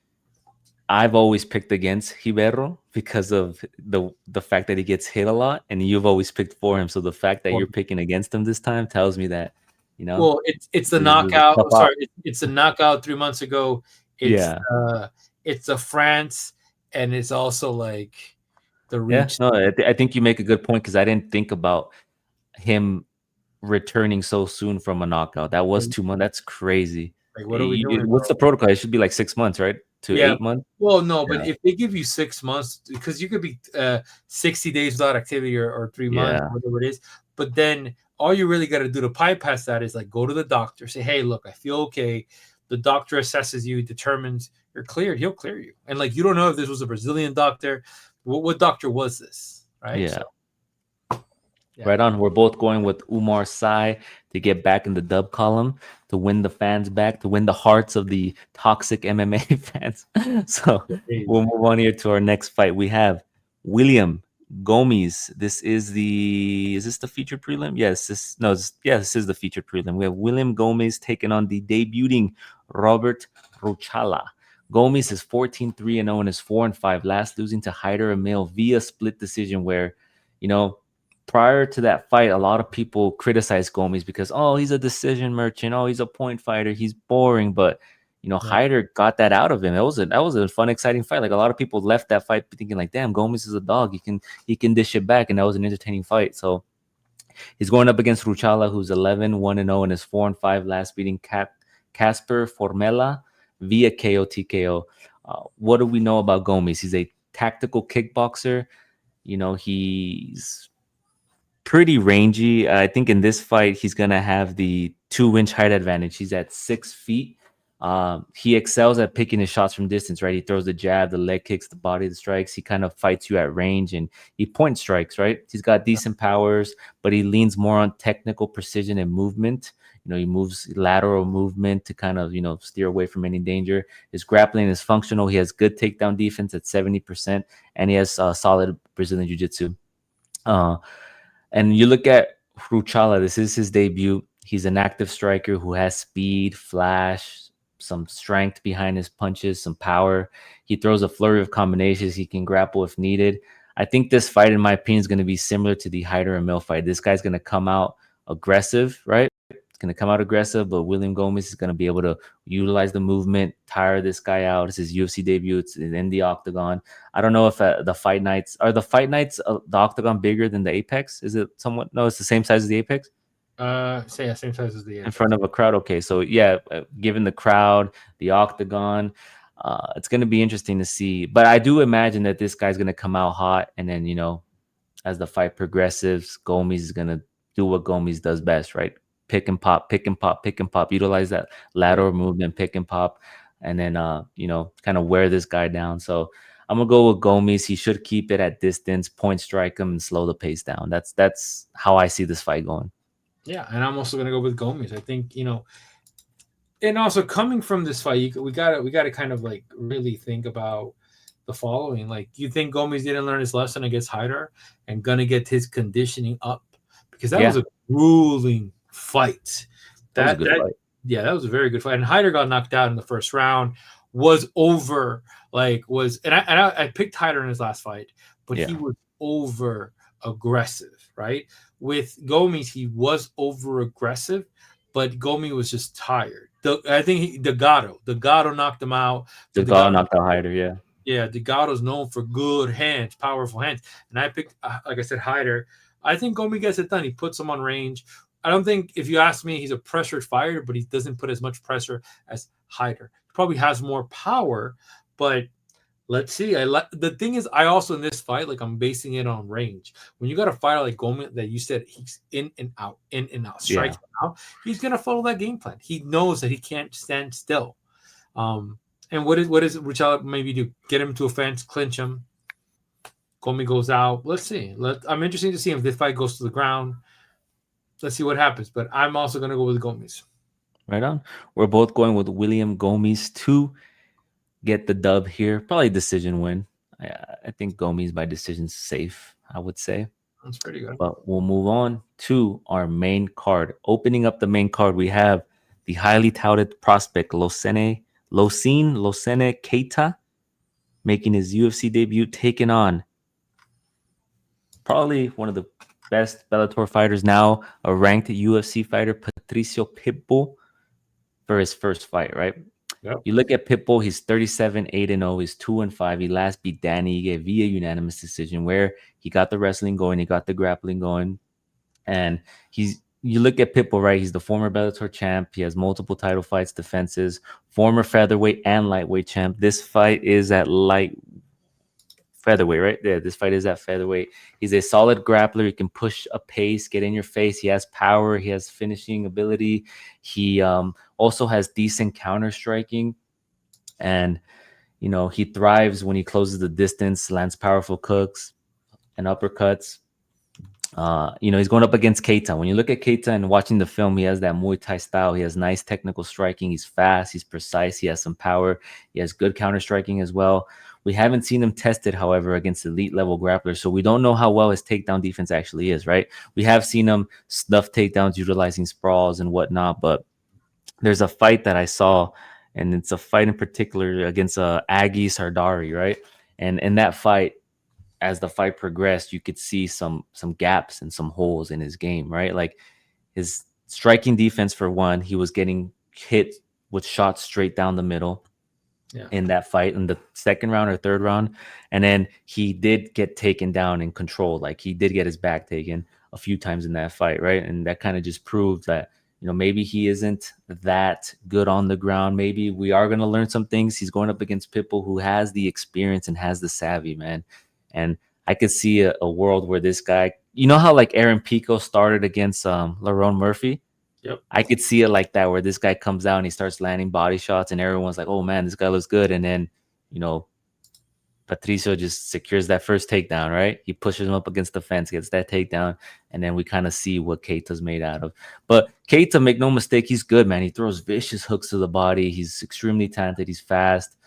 I've always picked against Ribeiro because of the fact that he gets hit a lot, and you've always picked for him. So the fact that
Well,
you're picking against him this time tells me that
it's the
there's a
knockout.
tough op.
Sorry, it's the knockout 3 months ago. It's
Yeah,
it's the France, and it's also like the
yeah.
reach.
No, I think you make a good point because I didn't think about him returning so soon from a knockout. That was 2 months. That's crazy.
Like, what are we doing,
What's
bro?
the protocol? It should be like 6 months, right? To
Yeah.
8 months.
Well, no, but
Yeah,
if they give you 6 months, because you could be 60 days without activity or 3 months,
yeah,
whatever it is, but then all you really got to do to bypass that is like go to the doctor, say, hey, look, I feel okay. The doctor assesses you, determines you're cleared, he'll clear you. And like, you don't know if this was a Brazilian doctor. What doctor was this? Right.
yeah.
So, yeah.
Right on. We're both going with Umar Sai to get back in the dub column, to win the fans back, to win the hearts of the toxic MMA fans. So we'll move on here to our next fight. We have William Gomis. Is this the featured prelim? Yes, this is the featured prelim. We have William Gomis taking on the debuting Robert Ruchala. Gomis is 14-3-0 and is 4-5, last losing to Hyder Emil via split decision where, you know, prior to that fight, a lot of people criticized Gomis because, oh, he's a decision merchant. Oh, he's a point fighter. He's boring. But,
Yeah.
Hyder got that out of him. That was a fun, exciting fight. Like a lot of people left that fight thinking like, damn, Gomis is a dog. He can dish it back. And that was an entertaining fight. So he's going up against Ruchala, who's 11-1-0 and is 4-5, last beating Casper Formella via KO TKO. What do we know about Gomis? He's a tactical kickboxer. He's pretty rangy. I think in this fight, he's going to have the 2-inch height advantage. He's at 6 feet. He excels at picking his shots from distance, right? He throws the jab, the leg kicks, the body, the strikes. He kind of fights you at range and he point strikes, right? He's got decent powers, but he leans more on technical precision and movement. He moves lateral movement to kind of, steer away from any danger. His grappling is functional. He has good takedown defense at 70%, and he has solid Brazilian jiu-jitsu. And you look at Ruchala, this is his debut. He's an active striker who has speed, flash, some strength behind his punches, some power. He throws a flurry of combinations. He can grapple if needed. I think this fight, in my opinion, is going to be similar to the Hyder and Mill fight. This guy's going to come out aggressive, right? It's going to come out aggressive, but William Gomis is going to be able to utilize the movement, tire this guy out. It's his UFC debut. It's in the octagon. I don't know if the fight nights are the octagon bigger than the Apex. Is it somewhat? No, it's the same size as the Apex.
Say same size as the
In front of a crowd. Okay, so yeah, given the crowd, the octagon, it's going to be interesting to see. But I do imagine that this guy's going to come out hot, and then as the fight progresses, Gomis is going to do what Gomis does best, right? Pick and pop, pick and pop, pick and pop. Utilize that lateral movement, pick and pop, and then kind of wear this guy down. So I'm gonna go with Gomis. He should keep it at distance, point strike him, and slow the pace down. That's how I see this fight going.
Yeah, and I'm also gonna go with Gomis. I think and also coming from this fight, we gotta kind of like really think about the following. Like, you think Gomis didn't learn his lesson against Hyder and gonna get his conditioning up, because that was a grueling fight.
That was a good fight.
Yeah, that was a very good fight. And Hyder got knocked out in the first round. Was over and I picked Hyder in his last fight, but he was over aggressive, right? With Gomis, he was over aggressive, but Gomis was just tired. I think Delgado knocked him out.
Delgado knocked out Hyder, yeah.
Yeah, Delgado's known for good hands, powerful hands. And I picked, like I said, Hyder. I think Gomis gets it done. He puts him on range. I don't think, if you ask me, he's a pressured fighter, but he doesn't put as much pressure as Hyder. He probably has more power, but let's see. The thing is, I also in this fight, like, I'm basing it on range. When you got a fighter like Gomis that you said he's in and out, striking out, he's gonna follow that game plan. He knows that he can't stand still. And what is Ruchala maybe do? Get him to a fence, clinch him. Gomis goes out. Let's see. I'm interested to see if this fight goes to the ground. Let's see what happens. But I'm also going to go with Gomis.
Right on. We're both going with William Gomis to get the dub here. Probably decision win. I think Gomis by decision safe, I would say.
That's pretty good.
But we'll move on to our main card. Opening up the main card, we have the highly touted prospect Losene Keita making his UFC debut, taking on probably one of the best Bellator fighters now, a ranked UFC fighter, Patricio Pitbull, for his first fight, right?
Yep.
You look at Pitbull, he's 37-8-0, he's 2-5. He last beat Danny Ige via unanimous decision, where he got the wrestling going, he got the grappling going. And you look at Pitbull, right? He's the former Bellator champ. He has multiple title fights, defenses, former featherweight and lightweight champ. This fight is at featherweight, right? Yeah, this fight is at featherweight. He's a solid grappler. He can push a pace, get in your face. He has power. He has finishing ability. He also has decent counter striking. And, he thrives when he closes the distance, lands powerful hooks and uppercuts. He's going up against Keita. When you look at Keita and watching the film, he has that Muay Thai style. He has nice technical striking. He's fast. He's precise. He has some power. He has good counter striking as well. We haven't seen him tested, however, against elite level grapplers, so we don't know how well his takedown defense actually is, right? We have seen him stuff takedowns utilizing sprawls and whatnot, but there's a fight that I saw, and it's a fight in particular against Aggie Sardari, right? And in that fight, as the fight progressed, you could see some gaps and some holes in his game, right? Like his striking defense, for one, he was getting hit with shots straight down the middle in that fight in the second round or third round. And then he did get taken down and controlled. Like, he did get his back taken a few times in that fight, right? And that kind of just proved that, maybe he isn't that good on the ground. Maybe we are going to learn some things. He's going up against Pitbull, who has the experience and has the savvy, man. And I could see a world where this guy, how like Aaron Pico started against Lerone Murphy?
Yep.
I could see it like that, where this guy comes out and he starts landing body shots and everyone's like, oh man, this guy looks good. And then, Patricio just secures that first takedown, right? He pushes him up against the fence, gets that takedown, and then we kind of see what Keita's made out of. But Keita, make no mistake, he's good, man. He throws vicious hooks to the body. He's extremely talented. He's fast.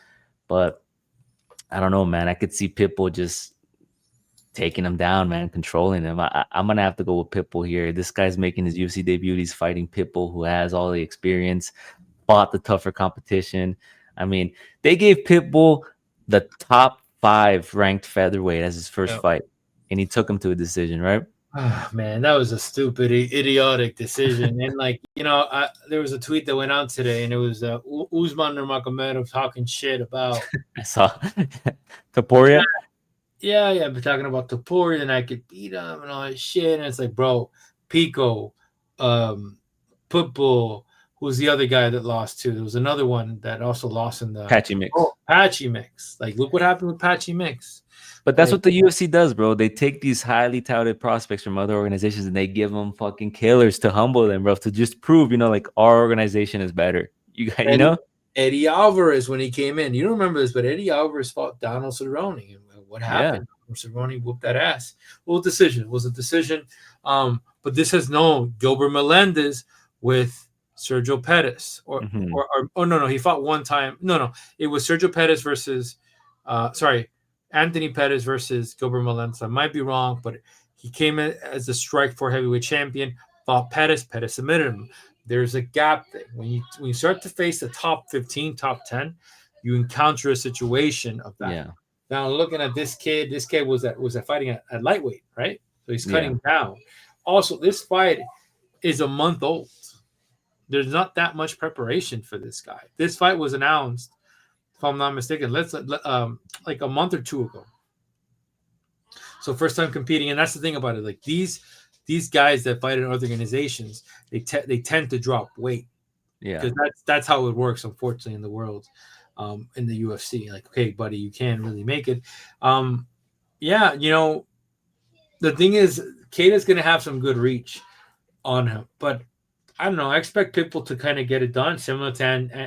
But I don't know, man. I could see Pitbull just taking him down, man, controlling him. I'm going to have to go with Pitbull here. This guy's making his UFC debut. He's fighting Pitbull, who has all the experience. fought the tougher competition. I mean, they gave Pitbull the top 5 ranked featherweight as his first
Yeah.
fight, and he took him to a decision, right?
Ah, man, that was a stupid, idiotic decision. And like, there was a tweet that went out today, and it was Usman Nurmagomedov talking shit about,
I saw Taporia.
yeah, but talking about Tybura and I could beat him and all that shit. And it's like, bro, Pico, um, Pitbull, who's the other guy that lost too? There was another one that also lost in the
Patchy mix.
Patchy Mix. Like, look what happened with Patchy Mix.
But that's
Like,
what the UFC does, bro. They take these highly touted prospects from other organizations and they give them fucking killers to humble them, bro, to just prove, like our organization is better. You got,
Eddie Alvarez, when he came in, you don't remember this, but Eddie Alvarez fought Donald Cerrone. And what
Yeah.
happened? Cerrone whooped that ass. Well, decision. It was a decision. But this has no Gilbert Melendez with Sergio Pettis.
Mhm.
No, he fought one time. No. It was Sergio Pettis versus Anthony Pettis versus Gilbert Melendez. I might be wrong, but he came in as a strike for heavyweight champion, fought Pettis. Pettis submitted him. There's a gap thing. When you start to face the top 15, top 10, you encounter a situation of that.
Yeah.
Now looking at this kid was fighting at lightweight, right? So he's cutting down. Also, this fight is a month old. There's not that much preparation for this guy. This fight was announced, if I'm not mistaken, like a month or two ago. So first time competing, and that's the thing about it. Like these guys that fight in other organizations, they tend to drop weight.
Yeah.
Because that's how it works, unfortunately, in the world, in the UFC. Like, okay, buddy, you can't really make it. Yeah, the thing is, Keita's going to have some good reach on him, but I don't know. I expect people to kind of get it done, similar to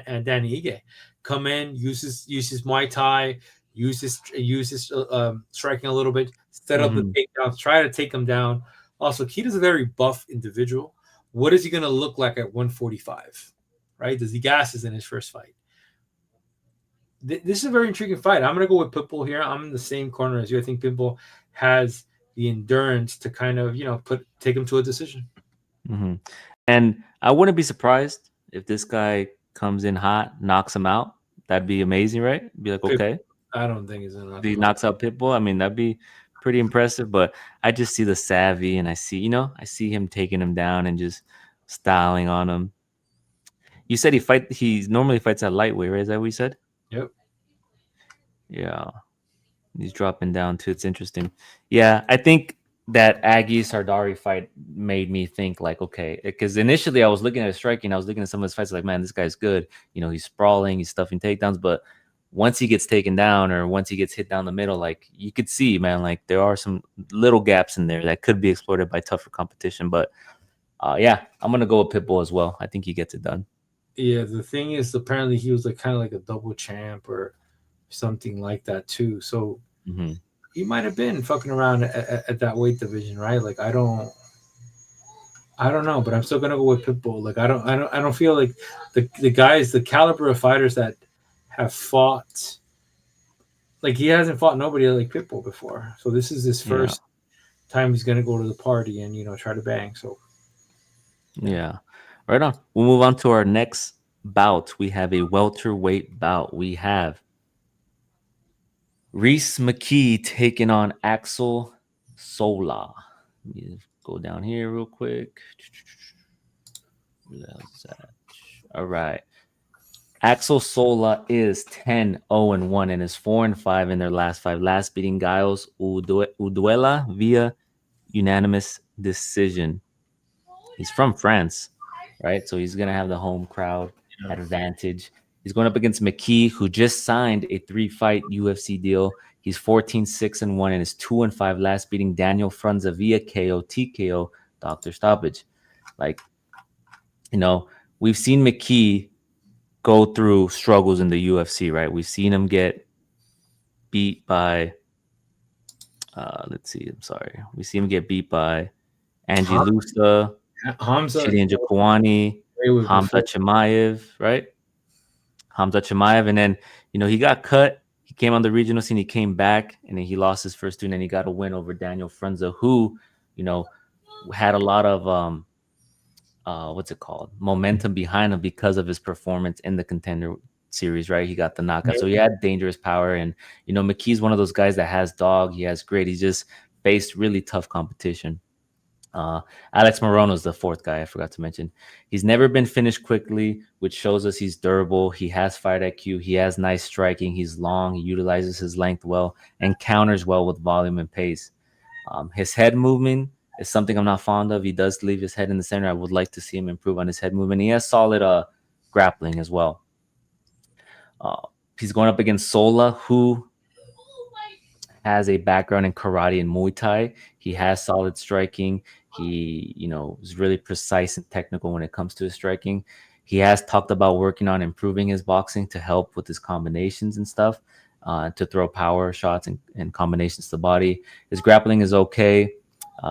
and Danny Ige. Come in, use his Muay Thai, use his striking a little bit, set up the takedowns, try to take him down. Also, Keita's a very buff individual. What is he going to look like at 145? Right? Does he gasses in his first fight? This is a very intriguing fight. I'm going to go with Pitbull here. I'm in the same corner as you. I think Pitbull has the endurance to kind of, take him to a decision.
Mm-hmm. And I wouldn't be surprised if this guy comes in hot, knocks him out. That'd be amazing, right? Be like, okay.
I don't think he's gonna.
If he knocks out Pitbull, I mean, that'd be pretty impressive. But I just see the savvy, and I see him taking him down and just styling on him. You said he normally fights at lightweight, right? Is that what you said?
Yep.
Yeah. He's dropping down too. It's interesting. Yeah, I think that Aggie Sardari fight made me think like, okay, because initially I was looking at his striking, I was looking at some of his fights like, man, this guy's good. He's sprawling, he's stuffing takedowns, but once he gets taken down or once he gets hit down the middle, like you could see, man, like there are some little gaps in there that could be exploited by tougher competition. But yeah, I'm gonna go with Pitbull as well. I think he gets it done.
Yeah, the thing is, apparently he was like kind of like a double champ or something like that too. So he might have been fucking around at that weight division, right? Like I don't know, but I'm still gonna go with Pitbull. Like I don't feel like the guys, the caliber of fighters that have fought, like he hasn't fought nobody like Pitbull before. So this is his first time he's gonna go to the party and try to bang. So
yeah. Right on. We'll move on to our next bout. We have a welterweight bout. We have Reese McKee taking on Axel Sola. Let me go down here real quick. Where the hell is that? All right. Axel Sola is 10-0-1 and is 4-5 in their last 5. Last beating Giles Uduela via unanimous decision. He's from France, right? So he's going to have the home crowd advantage. He's going up against McKee, who just signed a 3-fight UFC deal. He's 14-6-1 and is 2-5, last beating Daniel Frunza via KO, TKO, doctor stoppage. Like, we've seen McKee go through struggles in the UFC, right? We've seen him get beat by, we see him get beat by Angie Lusa, Shilian Jakuani, Hamza Chimaev, right? Hamza Chimaev, and then he got cut. He came on the regional scene. He came back, and then he lost his first two, and then he got a win over Daniel Frunza, who had a lot of what's it called, momentum behind him because of his performance in the Contender Series, right? He got the knockout, so he had dangerous power, and McKee's one of those guys that has dog. He has grit. He just faced really tough competition. Uh, Alex Morono's the fourth guy I forgot to mention. He's never been finished quickly, which shows us he's durable. He has fight IQ. He has nice striking. He's long. He utilizes his length well and counters well with volume and pace. His head movement is something I'm not fond of. He does leave his head in the center. I would like to see him improve on his head movement. He has solid grappling as well. He's going up against Sola, who has a background in karate and Muay Thai. He has solid striking. He, is really precise and technical when it comes to his striking. He has talked about working on improving his boxing to help with his combinations and stuff, to throw power shots and combinations to the body. His grappling is okay.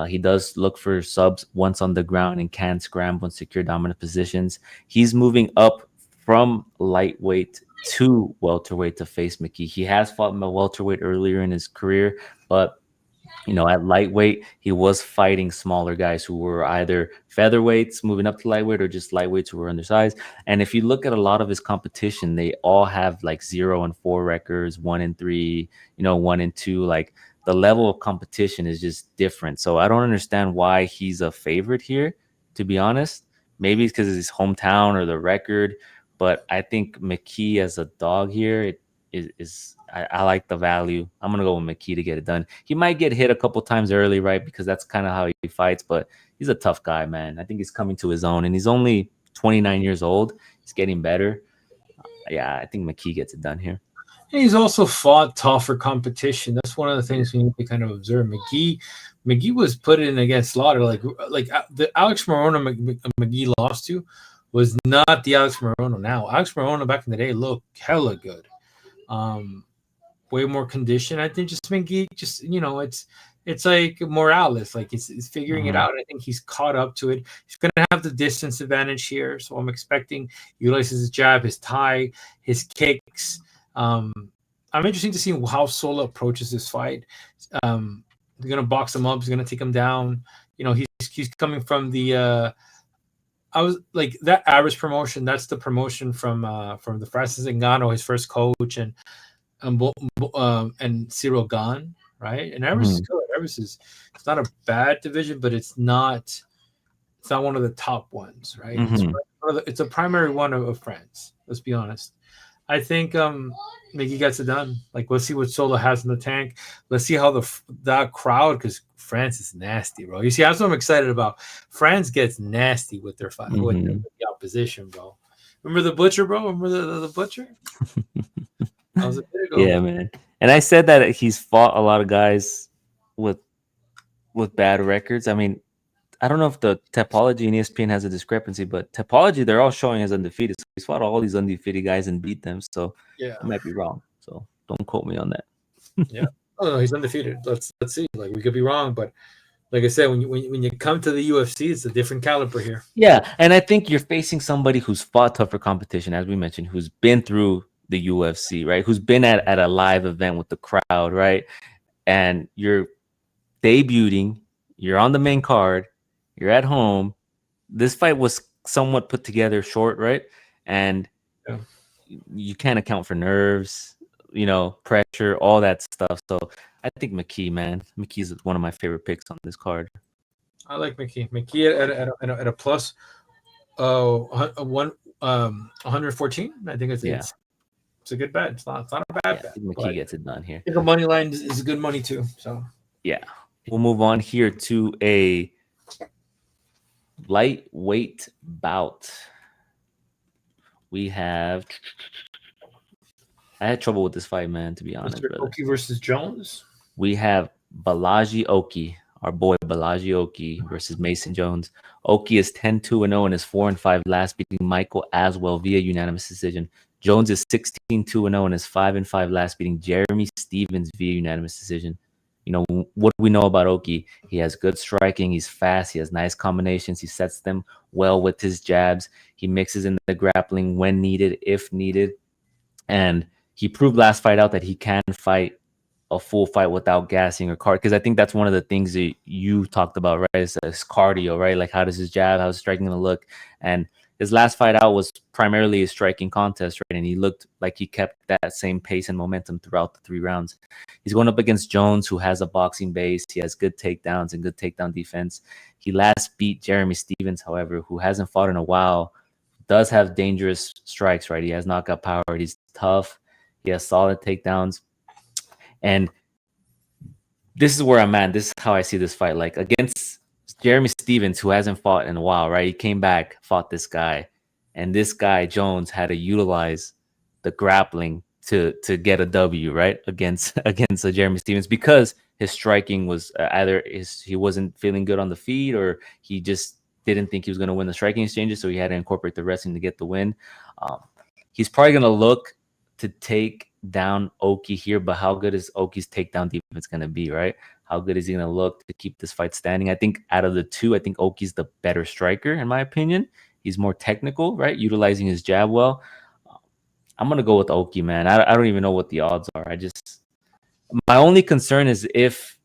He does look for subs once on the ground and can scramble and secure dominant positions. He's moving up from lightweight to welterweight to face McKee. He has fought in the welterweight earlier in his career, but at lightweight, he was fighting smaller guys who were either featherweights moving up to lightweight or just lightweights who were undersized. And if you look at a lot of his competition, they all have like 0-4 records, 1-3, 1-2. Like the level of competition is just different. So I don't understand why he's a favorite here, to be honest. Maybe it's because of his hometown or the record, but I think McKee as a dog here, I like the value. I'm gonna go with McKee to get it done. He might get hit a couple times early, right? Because that's kind of how he fights, but he's a tough guy, man. I think he's coming to his own, and he's only 29 years old. He's getting better. Yeah, I think McKee gets it done here.
And he's also fought tougher competition. That's one of the things we need to kind of observe. McKee was put in against Slaughter. Like the Alex Morono McKee lost to was not the Alex Morono now. Alex Morono back in the day looked hella good. Way more conditioned. I think just McKee, it's like Morales, like he's figuring it out. I think he's caught up to it. He's gonna have the distance advantage here, so I'm expecting he utilizes his jab, his tie, his kicks. I'm interested to see how Sola approaches this fight. They're gonna box him up. He's gonna take him down. He's coming from the. I was like that Average promotion. That's the promotion from the Francis Ngannou, his first coach, and Cyril Gahn, right? And Average is good. Average it's not a bad division, but it's not one of the top ones, right? It's a primary one of France. Let's be honest. I think McKee gets it done. Like, let's see what Sola has in the tank. Let's see how that crowd, because France is nasty, bro. You see, that's what I'm excited about. France gets nasty with their fight, with the opposition, bro. Remember the Butcher, bro? Remember the Butcher? That was a bit ago.
Yeah, man. And I said that he's fought a lot of guys with bad records. I mean, I don't know if the Topology and ESPN has a discrepancy, but Topology, they're all showing as undefeated. So he's fought all these undefeated guys and beat them. So
yeah,
I might be wrong. So don't quote me on that.
Yeah. Oh no, he's undefeated. Let's see. Like, we could be wrong, but like I said, when you come to the UFC, it's a different caliber here.
Yeah, and I think you're facing somebody who's fought tougher competition, as we mentioned, who's been through the UFC, right? Who's been at a live event with the crowd, right? And you're debuting, you're on the main card, you're at home. This fight was somewhat put together short, right? And you can't account for nerves, pressure, all that stuff. So I think McKee, man. McKee's one of my favorite picks on this card.
I like McKee. McKee at a plus 114. I think it's a good bet. It's not a bad bet.
McKee gets it done here.
I think a money line is good money too. So
yeah. We'll move on here to a lightweight bout. I had trouble with this fight, man, to be honest.
Mr. Oki versus Jones.
We have Balaji Oki, our boy Balaji Oki versus Mason Jones. Oki is 10-2-0 and is 4-5 last, beating Michael Aswell via unanimous decision. Jones is 16-2-0 and is 5-5 last, beating Jeremy Stevens via unanimous decision. What do we know about Oki? He has good striking. He's fast. He has nice combinations. He sets them well with his jabs. He mixes in the grappling when needed, if needed. And he proved last fight out that he can fight a full fight without gassing or cardio, because I think that's one of the things that you talked about, right? Is cardio, right? Like how does his jab, how's his striking gonna look? And his last fight out was primarily a striking contest, right? And he looked like he kept that same pace and momentum throughout the 3 rounds. He's going up against Jones, who has a boxing base. He has good takedowns and good takedown defense. He last beat Jeremy Stevens, however, who hasn't fought in a while, does have dangerous strikes, right? He has knockout power. He's tough. He has solid takedowns. And this is where I'm at. This is how I see this fight. Like against Jeremy Stevens, who hasn't fought in a while, right? He came back, fought this guy. And this guy, Jones, had to utilize the grappling to get a W, right? Against Jeremy Stevens, because his striking was either he wasn't feeling good on the feet, or he just didn't think he was going to win the striking exchanges, so he had to incorporate the wrestling to get the win. He's probably going to look to take down Oki here, but how good is Oki's takedown defense going to be, right? How good is he going to look to keep this fight standing? I think out of the two, I think Oki's the better striker, in my opinion. He's more technical, right? Utilizing his jab well. I'm going to go with Oki, man. I don't even know what the odds are. My only concern is if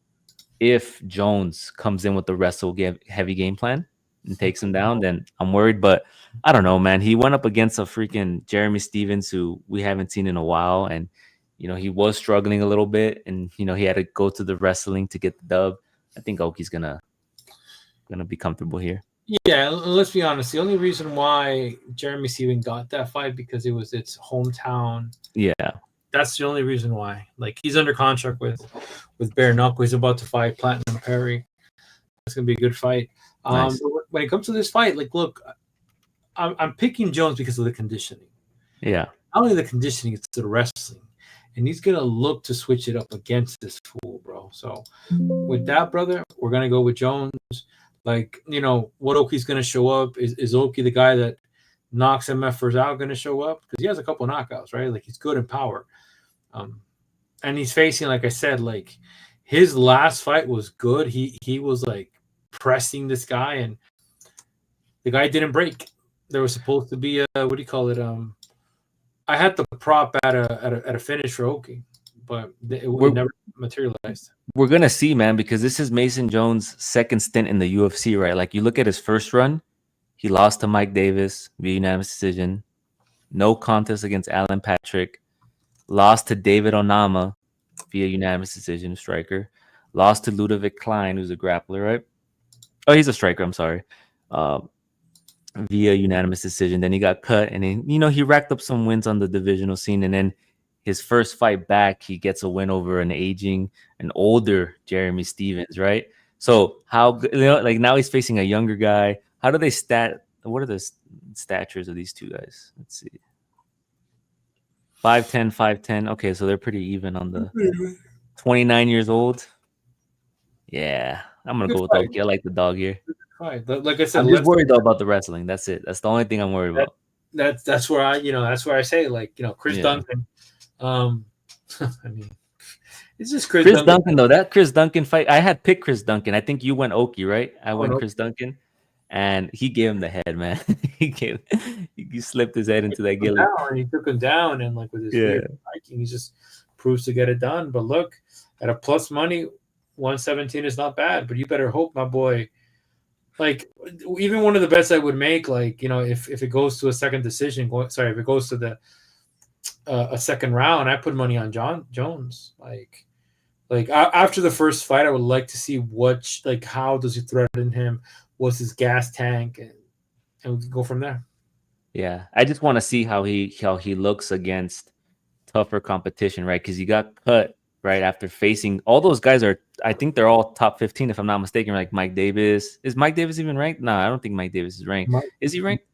Jones comes in with the wrestle heavy game plan and takes him down, then I'm worried. But I don't know, man. He went up against a freaking Jeremy Stevens who we haven't seen in a while. And, he was struggling a little bit, and, he had to go to the wrestling to get the dub. I think Oki's gonna be comfortable here.
Yeah, let's be honest. The only reason why Jeremy Stevens got that fight because it was its hometown.
Yeah.
That's the only reason why. Like, he's under contract with Bare Knuckle. He's about to fight Platinum Perry. It's gonna be a good fight.
Nice.
When it comes to this fight, like, look, I'm picking Jones because of the conditioning.
Yeah.
Not only the conditioning, it's the wrestling. And he's going to look to switch it up against this fool, bro. So with that, brother, we're going to go with Jones. Like, what Oki's going to show up? Is Oki the guy that knocks MFers out going to show up? Because he has a couple knockouts, right? Like, he's good in power. And he's facing, like I said, like, his last fight was good. He was, like, pressing this guy, and the guy didn't break. There was supposed to be what do you call it? I had the prop at a finish for Oki, but it never materialized.
We're gonna see, man, because this is Mason Jones' second stint in the UFC, right? Like, you look at his first run, he lost to Mike Davis via unanimous decision, no contest against Alan Patrick, lost to David Onama via unanimous decision, striker, lost to Ludovic Klein, who's a grappler, right? Oh, he's a striker. I'm sorry. Via unanimous decision. Then he got cut, and then he racked up some wins on the divisional scene, and then his first fight back, he gets a win over an older Jeremy Stevens, right? So how like now he's facing a younger guy. How do they what are the statures of these two guys? Let's see. 5'10", 5'10". Okay, so they're pretty even on the 29 years old. Yeah, I'm gonna go with Oki. I like the dog here.
Right. Like I said,
I'm just worried though about the wrestling. That's it. That's the only thing I'm worried about.
That's where I say, like, Chris Duncan. I mean, it's just Chris
Duncan though. That Chris Duncan fight, I had picked Chris Duncan. I think you went Oki, right? I went Chris Duncan, and he gave him the head, man. he slipped his head into that gilly.
He took him down, and like with his weird striking, he just proves to get it done. But look, at a plus money, 117 is not bad. But you better hope, my boy. Like, even one of the bets I would make, like, if it goes to a second decision, if it goes to a second round, I put money on Jones. Like after the first fight, I would like to see how does he threaten him? What's his gas tank, and we can go from there.
Yeah, I just want to see how he looks against tougher competition, right? Because he got cut right after facing all those guys. I think they're all top 15 if I'm not mistaken. Like Mike Davis. Is Mike Davis even ranked? No, I don't think Mike Davis is ranked. Is he ranked?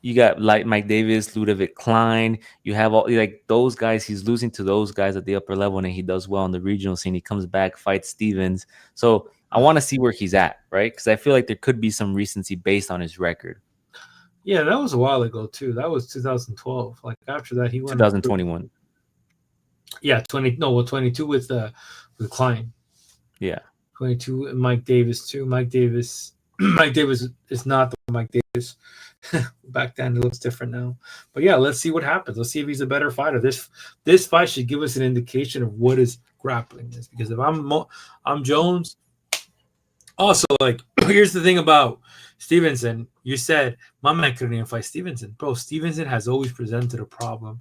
You got like Mike Davis, Ludovic Klein. You have all like those guys. He's losing to those guys at the upper level, and he does well in the regional scene. He comes back, fights Stevens. So I want to see where he's at, right? Because I feel like there could be some recency based on his record.
Yeah, that was a while ago too. That was 2012. Like after that, he went
2021.
Yeah, 22 with Klein.
Yeah,
22. And Mike Davis too. Mike Davis is not the like this. Back then, it looks different now. But yeah, let's see what happens. Let's see if he's a better fighter. This fight should give us an indication of what his grappling is. Because if I'm Jones. Also, like, here's the thing about Stevenson. You said my man couldn't even fight Stevenson, bro. Stevenson has always presented a problem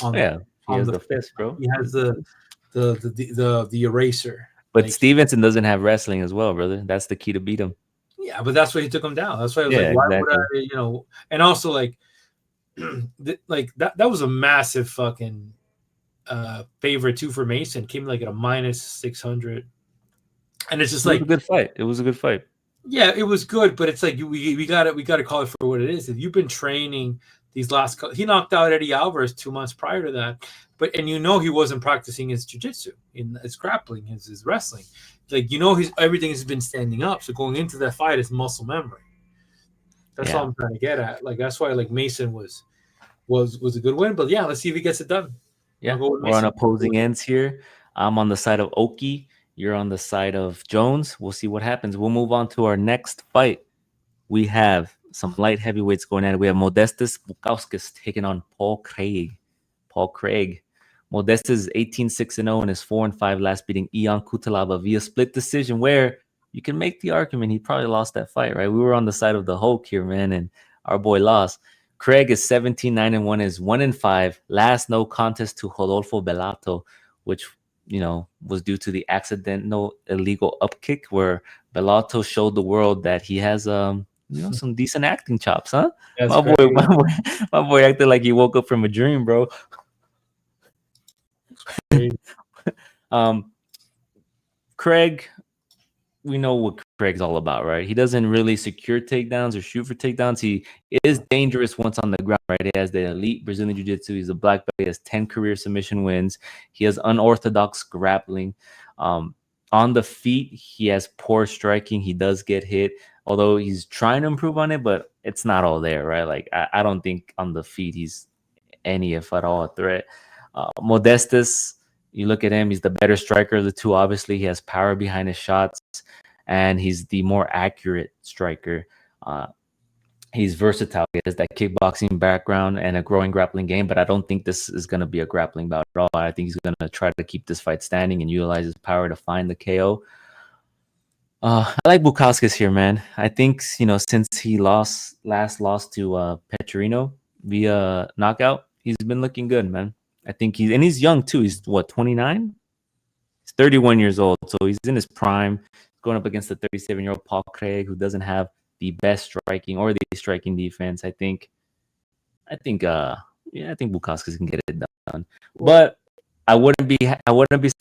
on
Yeah, he
on
has
the
the fist, bro.
he has the eraser.
But
Like,
Stevenson doesn't have wrestling as well, brother. That's the key to beat him.
yeah, but that's why he took him down. That's why I was like,
Yeah,
why would
exactly.
I, And also, like, like that was a massive fucking favorite too for Mason. Came like at a -600, and it's just
It was a
like,
good fight. It was a good fight.
yeah, it was good, but it's like we got to call it for what it is. If you've been training these he knocked out Eddie Alvarez 2 months prior to that, and he wasn't practicing his jiu-jitsu, in his grappling, his wrestling. Like, his everything has been standing up. So going into that fight is muscle memory. That's all I'm trying to get at. Like, that's why, like, Mason was a good win. But yeah, let's see if he gets it done.
Yeah, we're on opposing ends here. I'm on the side of Oki. You're on the side of Jones. We'll see what happens. We'll move on to our next fight. We have some light heavyweights going at it. We have Modestas Bukauskas taking on Paul Craig. Modestas is 18-6-0 and is 4-5 last, beating Ion Cutelaba via split decision, where you can make the argument he probably lost that fight, right? We were on the side of the Hulk here, man, and our boy lost. Craig is 17-9-1, is 1-5 last, no contest to Rodolfo Bellato, which was due to the accidental illegal upkick, where Bellato showed the world that he has some decent acting chops, huh? My boy acted like he woke up from a dream, bro. Craig, we know what Craig's all about, right? He doesn't really secure takedowns or shoot for takedowns. He is dangerous once on the ground, right? He has the elite Brazilian Jiu-Jitsu. He's a black belt. He has 10 career submission wins. He has unorthodox grappling. On the feet, he has poor striking. He does get hit, although he's trying to improve on it, but it's not all there, right? Like, I don't think on the feet he's any, if at all, a threat. Modestas, you look at him, he's the better striker of the two. Obviously, he has power behind his shots, and he's the more accurate striker. He's versatile. He has that kickboxing background and a growing grappling game, but I don't think this is going to be a grappling bout at all. I think he's going to try to keep this fight standing and utilize his power to find the KO. I like Bukauskas here, man. I think, since he last lost to Petrino via knockout, he's been looking good, man. I think he's young too. He's what, 29? He's 31 years old, so he's in his prime. Going up against the 37-year-old Paul Craig, who doesn't have the best striking or the striking defense. I think Bukauskas can get it done. But I wouldn't be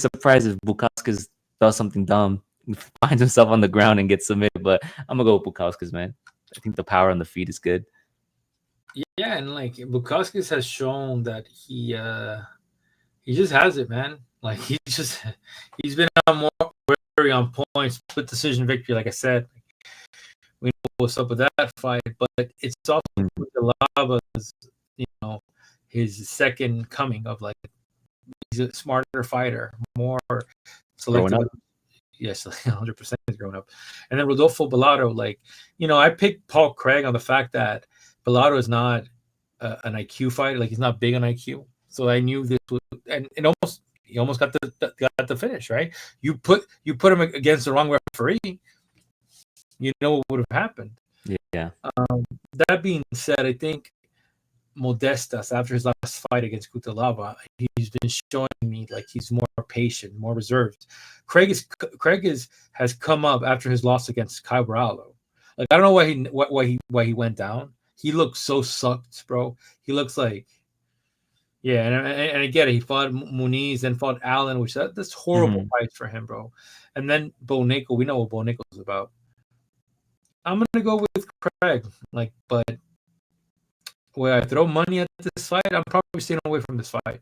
surprised if Bukauskas does something dumb, finds himself on the ground and gets submitted. But I'm gonna go with Bukauskas, man. I think the power on the feet is good.
Yeah, and like, Bukauskas has shown that he just has it, man. Like, he's been on very on point, split decision victory. Like I said, we know what's up with that fight, but it's also with the Lava's, his second coming of, like, he's a smarter fighter, more selective. Yes, 100% is growing up. And then Rodolfo Bellato, like, I picked Paul Craig on the fact that Bellato is not an IQ fighter. Like, he's not big on IQ. So I knew this would, and he almost got the finish, right? You put him against the wrong referee, what would have happened.
Yeah.
That being said, I think Modestas, after his last fight against Cutelaba, he's been showing me like he's more patient, more reserved. Craig has come up after his loss against Borralho. Like, I don't know why he went down. He looks so sucked, bro. He looks like, yeah, and I get it. He fought Muniz and fought Allen, which that's horrible fights for him, bro. And then Bo Nickal, we know what Bo Nickal is about. I'm gonna go with Craig, like, but where I throw money at this fight, I'm probably staying away from this fight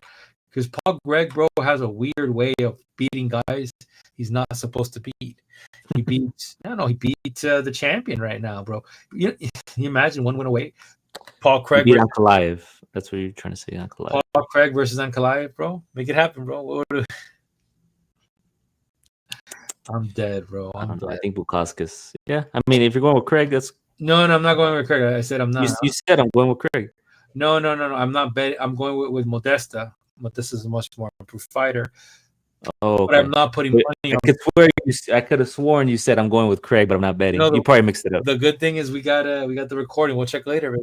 because Paul Craig, bro, has a weird way of beating guys he's not supposed to beat. He beats, he beats the champion right now, bro. You imagine one win away? Paul Craig
beat Ankalaev. That's what you're trying to say, Ankalaev.
Paul Craig versus Ankalaev, bro. Make it happen, bro. I'm dead, bro.
I think Bukauskas. Yeah, I mean, if you're going with Craig, that's
No, I'm not going with Craig. I said I'm not.
You said I'm going with Craig.
No. I'm not betting. I'm going with Modesta. Modesta is a much more improved fighter.
Oh,
But
okay.
I'm not putting money on.
I could have sworn you said I'm going with Craig, but I'm not betting.
No,
You probably mixed it up.
the good thing is we got the recording. We'll check later.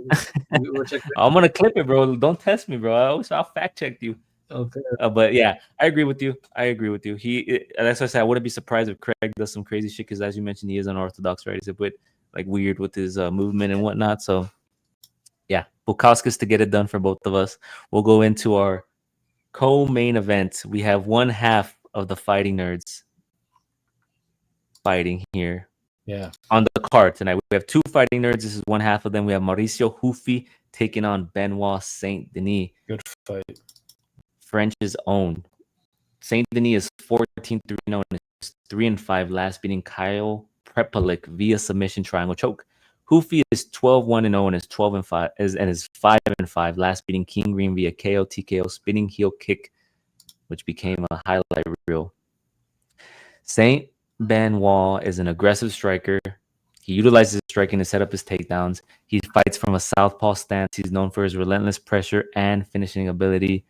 We'll check later.
I'm gonna clip it, bro. Don't test me, bro. I'll fact check you.
Okay.
But yeah, I agree with you. That's why I said I wouldn't be surprised if Craig does some crazy shit because, as you mentioned, he is unorthodox, right? He's a bit like weird with his movement and whatnot. So yeah, Bukauskas to get it done for both of us. We'll go into our co-main event. We have one half of the fighting nerds fighting here.
Yeah.
On the card tonight, we have two fighting nerds. This is one half of them. We have Mauricio Ruffy taking on Benoit Saint-Denis.
Good fight.
French's own. Saint-Denis is 14-3-0 and is 3-5, last beating Kyle Prepelic via submission triangle choke. Ruffy is 12-1-0 and is 12-5 and is 5-5, last beating King Green via KO TKO spinning heel kick, which became a highlight reel. Saint Benoit is an aggressive striker. He utilizes striking to set up his takedowns. He fights from a southpaw stance. He's known for his relentless pressure and finishing ability.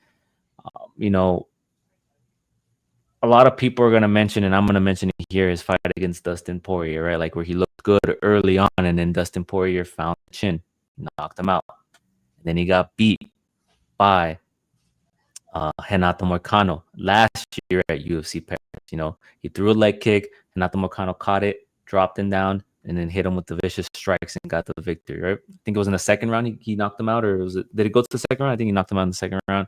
A lot of people are going to mention, and I'm going to mention it here, his fight against Dustin Poirier, right? Like where he looked good early on, and then Dustin Poirier found the chin, knocked him out. Then he got beat by Renato Moicano last year at UFC Paris. He threw a leg kick. Renato Moicano caught it, dropped him down, and then hit him with the vicious strikes and got the victory, right? I think it was in the second round he knocked him out, or did it go to the second round? I think he knocked him out in the second round.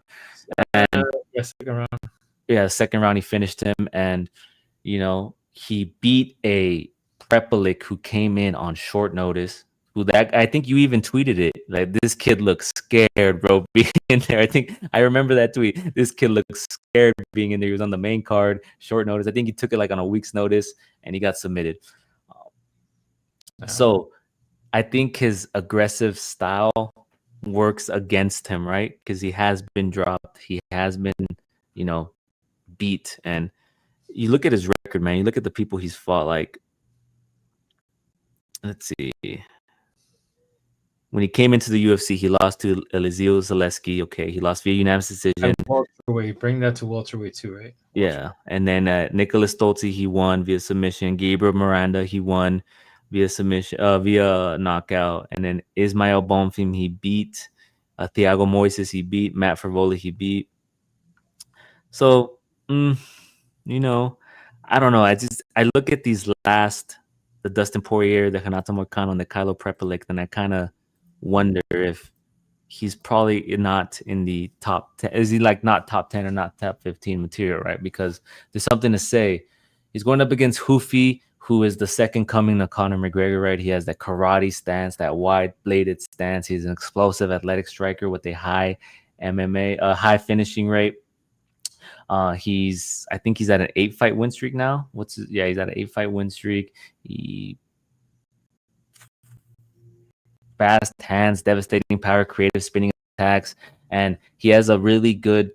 And
second round.
Yeah, the second round he finished him, and he beat a Prepelic who came in on short notice. I think you even tweeted it. Like, this kid looks scared, bro, being in there. I remember that tweet. This kid looks scared being in there. He was on the main card, short notice. I think he took it like on a week's notice, and he got submitted. So I think his aggressive style works against him, right? Because he has been dropped. He has been, beat. And you look at his record, man. You look at the people he's fought. Like, let's see. When he came into the UFC, he lost to Eliseo Zaleski. Okay, he lost via unanimous decision.
And welterweight, bring that to welterweight too, right?
Yeah, and then Nicholas Stolze, he won via submission. Gabriel Miranda, he won via submission, via knockout. And then Ismael Bonfim, he beat. Thiago Moises, he beat. Matt Frivola, he beat. So, I don't know. I look at these the Dustin Poirier, the Renato Moicano, and the Kylo Prepelic, and I kind of wonder if he's probably not in the top 10. Is he like not top 10 or not top 15 material, right? Because there's something to say. He's going up against Ruffy, who is the second coming of Conor McGregor, right? He has that karate stance, that wide-bladed stance. He's an explosive athletic striker with a high MMA, high finishing rate. I think he's at an 8-fight win streak now. He's at an 8-fight win streak. Fast hands, devastating power, creative spinning attacks, and he has a really good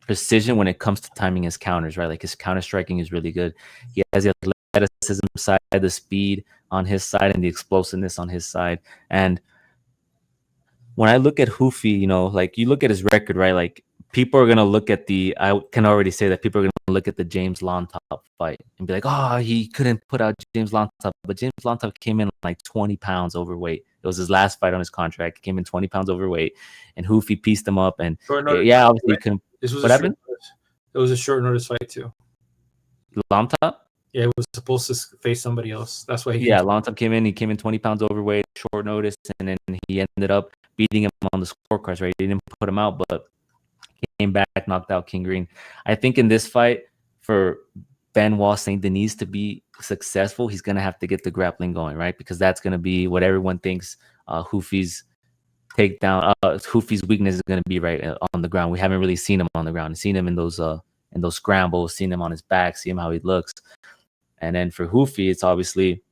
precision when it comes to timing his counters, right? Like, his counter striking is really good. He has the athleticism side, the speed on his side, and the explosiveness on his side. And when I look at Ruffy, like, you look at his record, right? Like, people are gonna look at I can already say that people are gonna look at the James Lontop fight and be like, oh, he couldn't put out James Lontop, but James Lontop came in like 20 pounds overweight. It was his last fight on his contract. He came in 20 pounds overweight, and Ruffy pieced him up. And obviously he couldn't. What happened?
It was a short notice fight too.
Lontop?
Yeah, he was supposed to face somebody else. That's why he.
Yeah, Lontop came in. He came in 20 pounds overweight, short notice, and then he ended up beating him on the scorecards. Right, he didn't put him out, but came back, knocked out King Green. I think in this fight, for Benoit Saint-Denis to be successful, he's going to have to get the grappling going, right? Because that's going to be what everyone thinks Ruffy's takedown, Ruffy's weakness is going to be right on the ground. We haven't really seen him on the ground. We've seen him in those scrambles, seen him on his back, see him how he looks. And then for Ruffy, it's obviously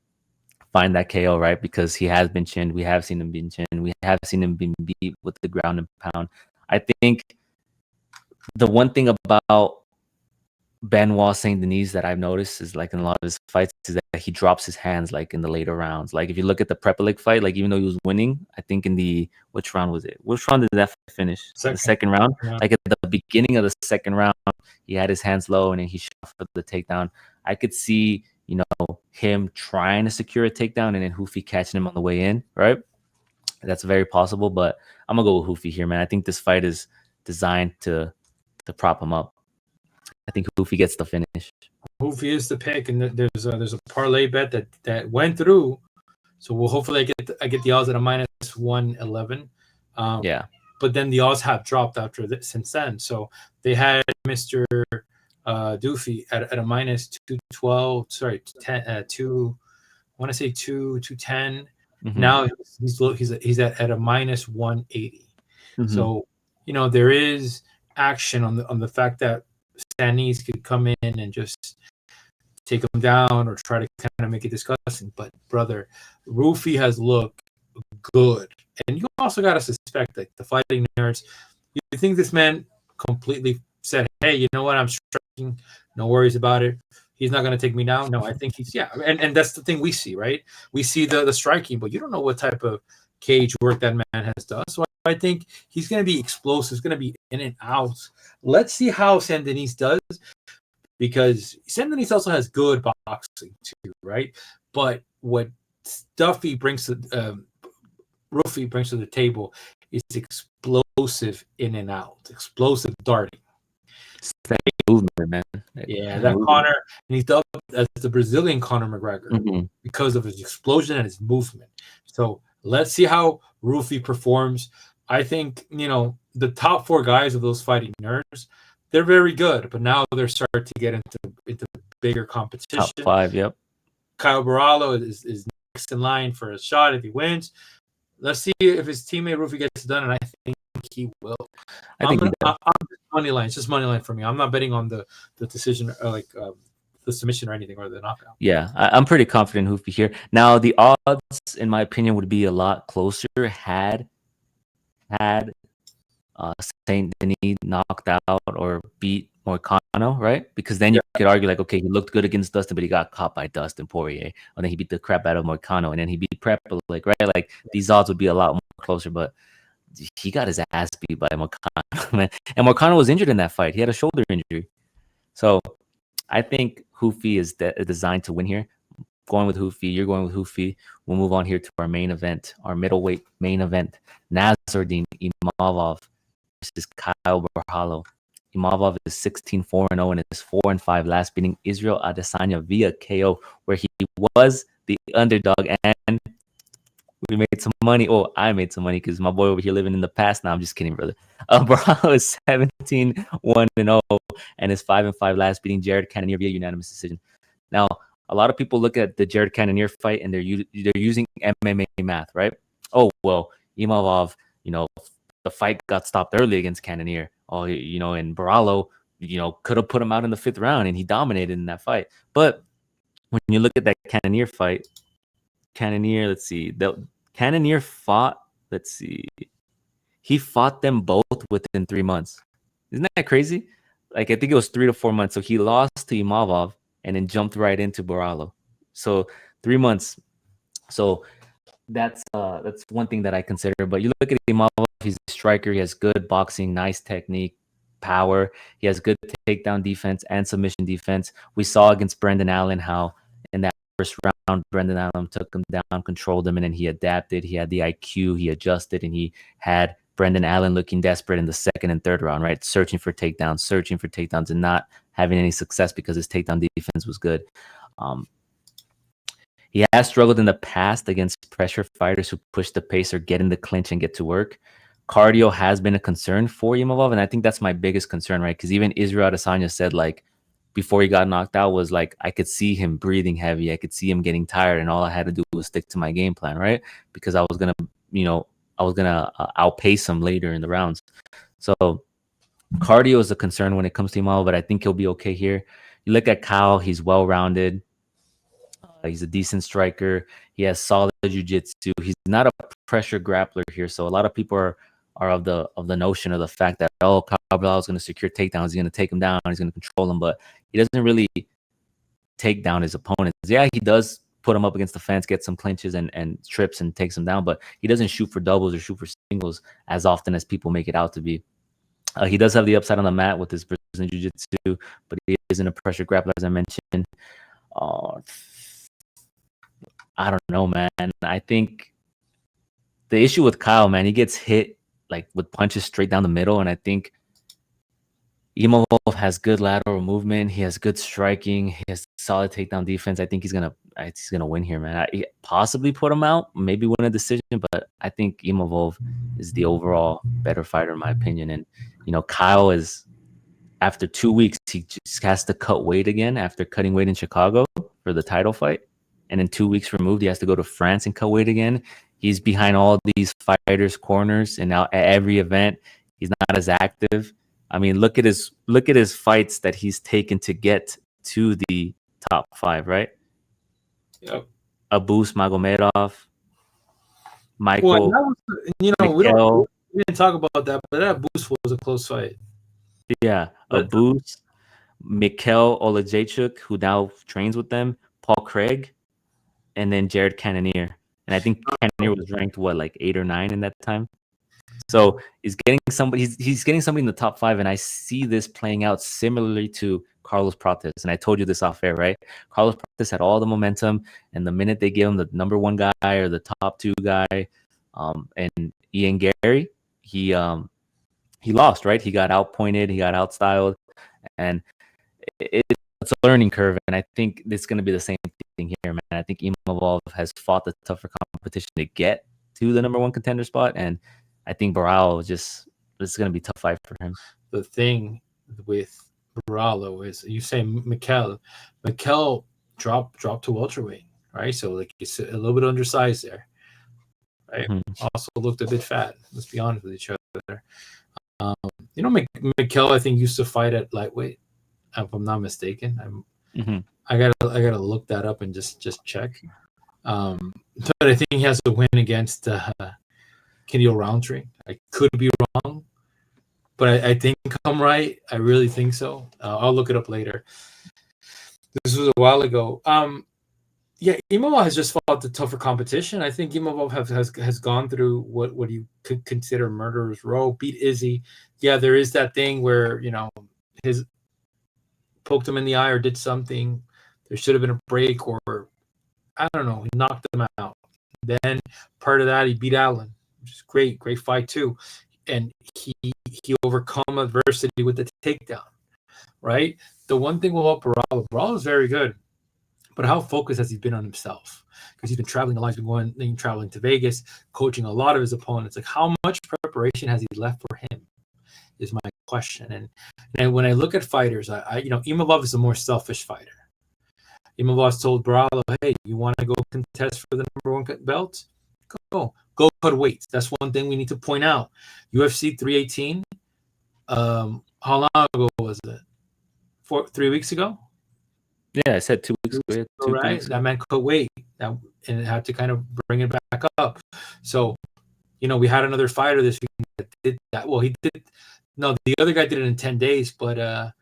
find that KO, right? Because he has been chinned. We have seen him being chinned. We have seen him being beat with the ground and pound. I think the one thing about Benoit Saint-Denis that I've noticed is like in a lot of his fights is that he drops his hands like in the later rounds. Like if you look at the Prepelic fight, like even though he was winning, I think in the which round was it? Which round did that finish? The second round.
Yeah.
Like at the beginning of the second round, he had his hands low and then he shot for the takedown. I could see, you know, him trying to secure a takedown and then Hoofy catching him on the way in, right? That's very possible, but I'm gonna go with Hoofy here, man. I think this fight is designed to prop him up. I think Hoofy gets the finish.
Hoofy is the pick, and there's a parlay bet that went through. So we'll hopefully I get the odds at a minus 111.
Yeah.
But then the odds have dropped since then. So they had Mr. Doofy at a minus 212. Sorry, 10, 2. I want to say 210.
Mhm.
Now he's at a minus 180.
Mhm.
So there is action on the fact that Saint-Denis could come in and just take him down or try to kind of make it disgusting. But brother, Ruffy has looked good, and you also got to suspect that the fighting nerds. You think this man completely said, "Hey, you know what? I'm striking. No worries about it. He's not going to take me down." No, I think and that's the thing we see, right? We see the striking, but you don't know what type of cage work that man has done. So I think he's going to be explosive. He's going to be in and out. Let's see how Saint-Denis does, because Saint-Denis also has good boxing too, right? But what Ruffy brings to the table is explosive in and out, explosive darting.
Steady movement, man.
Yeah, that Conor, and he's dubbed as the Brazilian Conor McGregor because of his explosion and his movement. So let's see how Ruffy performs. I think, the top 4 guys of those fighting nerds, they're very good, but now they're starting to get into bigger competition.
Top 5, yep.
Kyle Borralho is next in line for a shot if he wins. Let's see if his teammate Ruffy gets it done, and I think he will. I'm money line. It's just money line for me. I'm not betting on the decision, the submission or anything, or the knockout.
Yeah, I'm pretty confident Hoofy here. Now, the odds, in my opinion, would be a lot closer had Saint-Denis knocked out or beat Moicano, right? Because then you could argue like, okay, he looked good against Dustin, but he got caught by Dustin Poirier, and then he beat the crap out of Moicano, and then he beat Prepelic, right? Like these odds would be a lot more closer, but he got his ass beat by Moicano, man. And Moicano was injured in that fight. He had a shoulder injury. So I think Hoofy is designed to win here. Going with Hoofy, you're going with Hoofy. We'll move on here to our main event, our middleweight main event. Nasruddin Imavov versus Kyle Borralho. Imavov is 16-4-0 and is 4-5 last, beating Israel Adesanya via KO, where he was the underdog, and we made some money. Oh, I made some money because my boy over here living in the past. Now I'm just kidding, brother. Borralho is 17-1-0 and is 5-5 last, beating Jared Cannonier via unanimous decision. Now, a lot of people look at the Jared Cannonier fight and they're using MMA math, right? Oh, well, Imavov, the fight got stopped early against Cannonier. Oh, and Borralho, could have put him out in the 5th round and he dominated in that fight. But when you look at that Cannonier fight, Cannonier, let's see, Cannonier fought, he fought them both within 3 months. Isn't that crazy? Like, I think it was 3 to 4 months. So he lost to Imavov and then jumped right into Borralho. So 3 months. So that's one thing that I consider. But you look at Imavov, he's a striker. He has good boxing, nice technique, power. He has good takedown defense and submission defense. We saw against Brendan Allen how in that first round, Brendan Allen took him down, controlled him, and then he adapted. He had the IQ, he adjusted, and he had Brendan Allen looking desperate in the 2nd and 3rd round, right? Searching for takedowns, and not having any success because his takedown defense was good. He has struggled in the past against pressure fighters who push the pace or get in the clinch and get to work. Cardio has been a concern for Imavov, and I think that's my biggest concern, right? Because even Israel Adesanya said, like, before he got knocked out was like, I could see him breathing heavy. I could see him getting tired, and all I had to do was stick to my game plan, right? Because I was going to, outpace him later in the rounds. So cardio is a concern when it comes to Imavov, but I think he'll be okay here. You look at Kyle, he's well-rounded. He's a decent striker. He has solid jiu-jitsu. He's not a pressure grappler here. So a lot of people are are of the notion of the fact that, oh, Kyle Borralho is going to secure takedowns, he's going to take him down, he's going to control him, but he doesn't really take down his opponents. Yeah, he does put him up against the fence, get some clinches and trips and takes him down, but he doesn't shoot for doubles or shoot for singles as often as people make it out to be. He does have the upside on the mat with his Brazilian Jiu-Jitsu, but he isn't a pressure grappler, as I mentioned. I don't know, man. I think the issue with Kyle, man, he gets hit like with punches straight down the middle, and I think Imavov has good lateral movement. He has good striking. He has solid takedown defense. I think he's gonna win here, man. I possibly put him out, maybe win a decision, but I think Imavov is the overall better fighter in my opinion. And Kyle is, after 2 weeks, he just has to cut weight again after cutting weight in Chicago for the title fight, and in 2 weeks removed, he has to go to France and cut weight again. He's behind all these fighters' corners, and now at every event, he's not as active. I mean, look at his fights that he's taken to get to the top 5, right?
Yep.
Abus Magomedov, Michael.
Well, that was, we didn't talk about that, but that Abus was a close fight.
Yeah, Abus, Mikhail Olajaychuk, who now trains with them, Paul Craig, and then Jared Cannonier. And I think Cannonier was ranked like 8 or 9 in that time. So he's getting somebody in the top 5, and I see this playing out similarly to Carlos Prates. And I told you this off air, right? Carlos Prates had all the momentum, and the minute they gave him the number 1 guy or the top 2 guy, and Ian Gary, he lost, right? He got outpointed, he got outstyled, and it's a learning curve. And I think it's going to be the same thing here, man. I think Imavov has fought the tougher competition to get to the number 1 contender spot, and I think Borralho this is going to be a tough fight for him.
The thing with Borralho is, you say Mikhail dropped to welterweight, right? So like he's a little bit undersized there, right? Mm-hmm. Also looked a bit fat. Let's be honest with each other. Mikhail, I think, used to fight at lightweight, if I'm not mistaken. I gotta look that up and just check. But I think he has a win against Kennedy Roundtree. I could be wrong, but I think I'm right. I really think so. I'll look it up later. This was a while ago. Yeah, Imavov has just fought the tougher competition. I think Imavov has gone through what you could consider murderer's row. Beat Izzy. Yeah, there is that thing where his poked him in the eye or did something. There should have been a break, or I don't know. He knocked him out. Then part of that, he beat Allen, which is great fight too. And he overcome adversity with the takedown, right? The one thing about Borralho is very good, but how focused has he been on himself? Because he's been traveling a lot. He's been traveling to Vegas, coaching a lot of his opponents. Like, how much preparation has he left for him is my question. And when I look at fighters, Imavov is a more selfish fighter. Imavov told Borralho, hey, you want to go contest for the number 1 belt? Go cut weight. That's one thing we need to point out. UFC 318. How long ago was it? 3 weeks ago?
Yeah, I said 2 weeks ago.
Right? That man cut weight. And it had to kind of bring it back up. So, we had another fighter this week that did that. Well, he did. No, the other guy did it in 10 days, but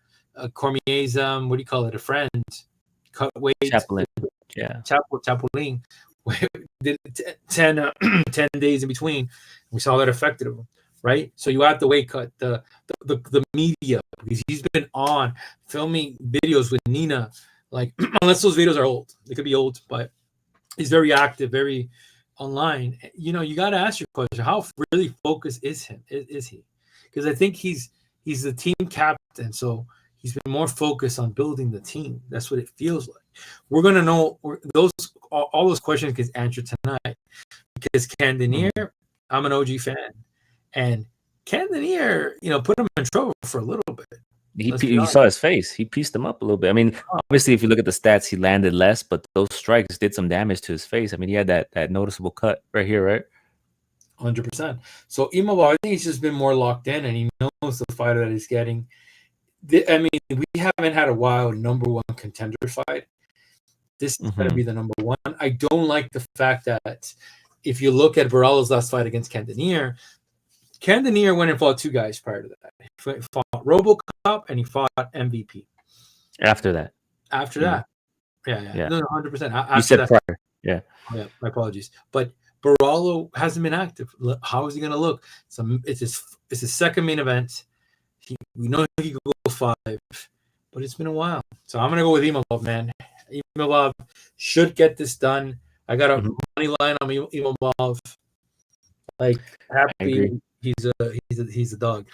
Cormier's, what do you call it? A friend cut weight.
Chapolin. Yeah.
Chapolin. Did 10 days in between. We saw that affected him, right? So you have the weight cut, the media, because he's been on filming videos with Nina, like, unless those videos are old. They could be old, but he's very active, very online. You got to ask your question, how really focused is he? Because I think he's the team captain, so he's been more focused on building the team. That's what it feels like. We're gonna know all those questions get answered tonight, because Cannonier, I'm an OG fan, and Cannonier, put him in trouble for a little bit.
You saw his face. He pieced him up a little bit. I mean, obviously, if you look at the stats, he landed less, but those strikes did some damage to his face. I mean, he had that noticeable cut right here, right?
100%. So Imavov, I think he's just been more locked in, and he knows the fighter that he's getting. I mean, we haven't had a wild number 1 contender fight. This is going to be the number 1. I don't like the fact that if you look at Borralho's last fight against Cannonier, Cannonier went and fought 2 guys prior to that. He fought RoboCop and he fought MVP.
After that.
After that, yeah. No, 100%. After
You said
that,
prior. Yeah.
Oh, yeah, my apologies. But Borralho hasn't been active. How is he going to look? It's his second main event. We know he could go 5, but it's been a while. So I'm going to go with Imavov, man. Imavov should get this done. I got a money line on Imavov. Like, happy he's a dog.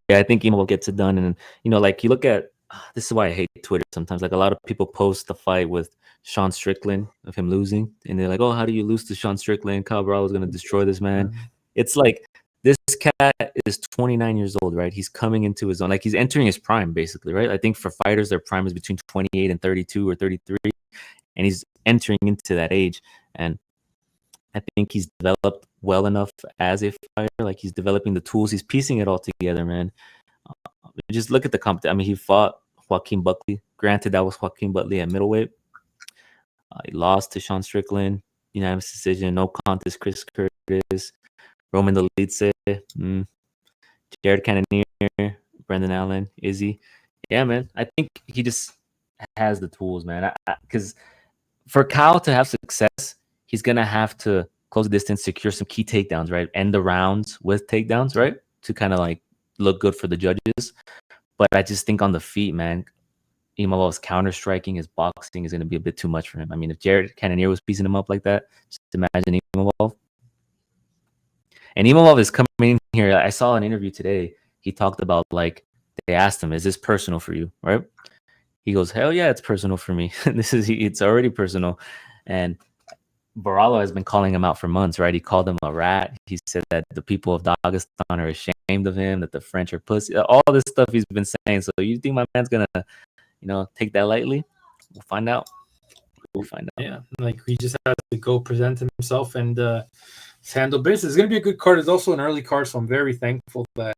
Yeah, I think Imavov gets it done. And, like, you look at, this is why I hate Twitter sometimes. Like, a lot of people post the fight with Sean Strickland of him losing, and they're like, "Oh, how do you lose to Sean Strickland? Kyle Borralho is going to destroy this man." It's like, this cat is 29 years old, right? He's coming into his own. Like, he's entering his prime, basically, right? I think for fighters, their prime is between 28 and 32 or 33, and he's entering into that age. And I think he's developed well enough as a fighter. Like, he's developing the tools. He's piecing it all together, man. Just look at the competition. I mean, he fought Joaquin Buckley. Granted, that was Joaquin Buckley at middleweight. He lost to Sean Strickland, unanimous decision, no contest. Chris Curtis, Roman Dolidze, Jared Cannonier, Brendan Allen, Izzy. Yeah, man. I think he just has the tools, man. Because for Kyle to have success, he's gonna have to close the distance, secure some key takedowns, right? End the rounds with takedowns, right? To kind of like look good for the judges. But I just think on the feet, man, Imavov's counter striking, his boxing is going to be a bit too much for him. I mean, if Jared Cannonier was piecing him up like that, just imagine Imavov. And Imavov is coming in here. I saw an interview today. He talked about, like, they asked him, "Is this personal for you?" Right? He goes, "Hell yeah, it's personal for me. It's already personal." And Borralho has been calling him out for months, right? He called him a rat. He said that the people of Dagestan are ashamed of him, that the French are pussy. All this stuff he's been saying. So you think my man's gonna take that lightly? We'll find out.
Yeah, like, he just has to go present himself and handle business. It's gonna be a good card. It's also an early card, so I'm very thankful that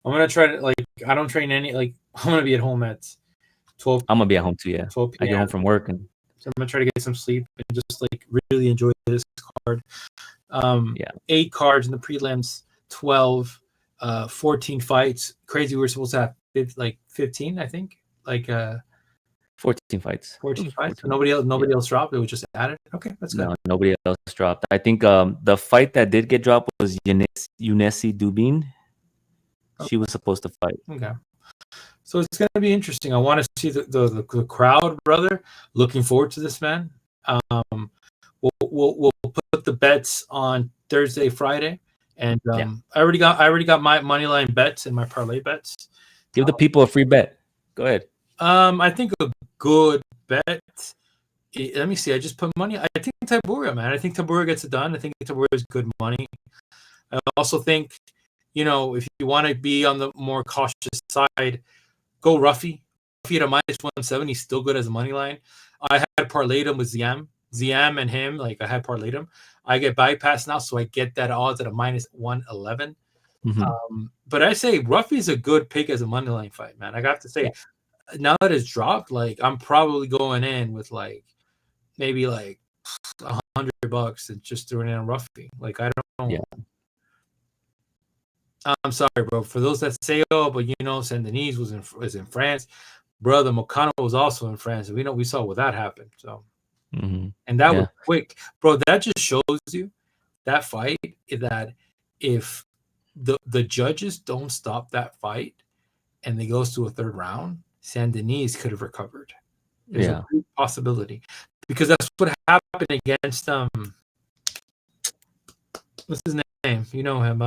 I'm gonna try to, like, I don't train any, like, I'm gonna be at home at 12.
I'm gonna be at home too. Yeah,
12
I get home from work, and
so I'm gonna try to get some sleep and just, like, really enjoy this card. 8 cards in the prelims, 12, 14 fights. Crazy. We're supposed to have 15, I think.
14 fights.
14 fights. 14. Nobody else dropped. It was just added. Okay, that's good.
No, nobody else dropped. I think the fight that did get dropped was Yunesi Dubin. She was supposed to fight.
Okay. So it's going to be interesting. I want to see the crowd, brother. Looking forward to this, man. We'll put the bets on Thursday, Friday, and I already got my money line bets and my parlay bets.
Give the people a free bet. Go ahead.
I think a good bet. Let me see. I just put money. I think Tybura, man. I think Tybura gets it done. I think Tybura is good money. I also think, if you want to be on the more cautious side, go Ruffy. Ruffy at a minus 170. He's still good as a money line. I had parlayed him with Ziam and him. Like, I had parlayed him. I get bypassed now, so I get that odds at a minus 111. But I say Ruffy's a good pick as a money line fight, man. I got to say, now that it's dropped, like, I'm probably going in with, like, maybe like $100 and just throwing it on Ruffy. Like, I don't know.
Yeah.
I'm sorry, bro. For those that say, "Oh, but Saint-Denis was in France," brother. Mokano was also in France. We saw what that happened. So, and that was quick, bro. That just shows you that fight, that if the judges don't stop that fight and it goes to a third round, Saint-Denis could have recovered. There's a great possibility, because that's what happened against what's his name? You know him,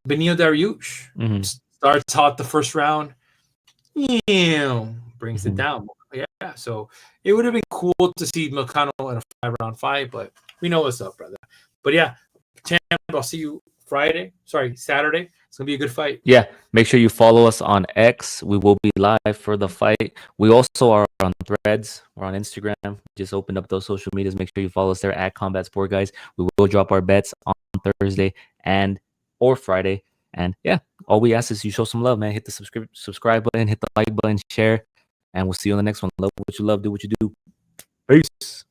Benio Dariush. Starts hot the first round, brings it down. Yeah, so it would have been cool to see Mokano in a 5-round fight, but we know what's up, brother. But yeah, champ, I'll see you Saturday. It's gonna be a good fight.
Yeah, make sure you follow us on X. We will be live for the fight. We also are on Threads. We're on Instagram. Just opened up those social medias. Make sure you follow us there at Combat Sport, guys. We will drop our bets on Thursday or Friday. And yeah, all we ask is you show some love, man. Hit the subscribe button, hit the like button, share, and we'll see you on the next one. Love what you love, do what you do. Peace.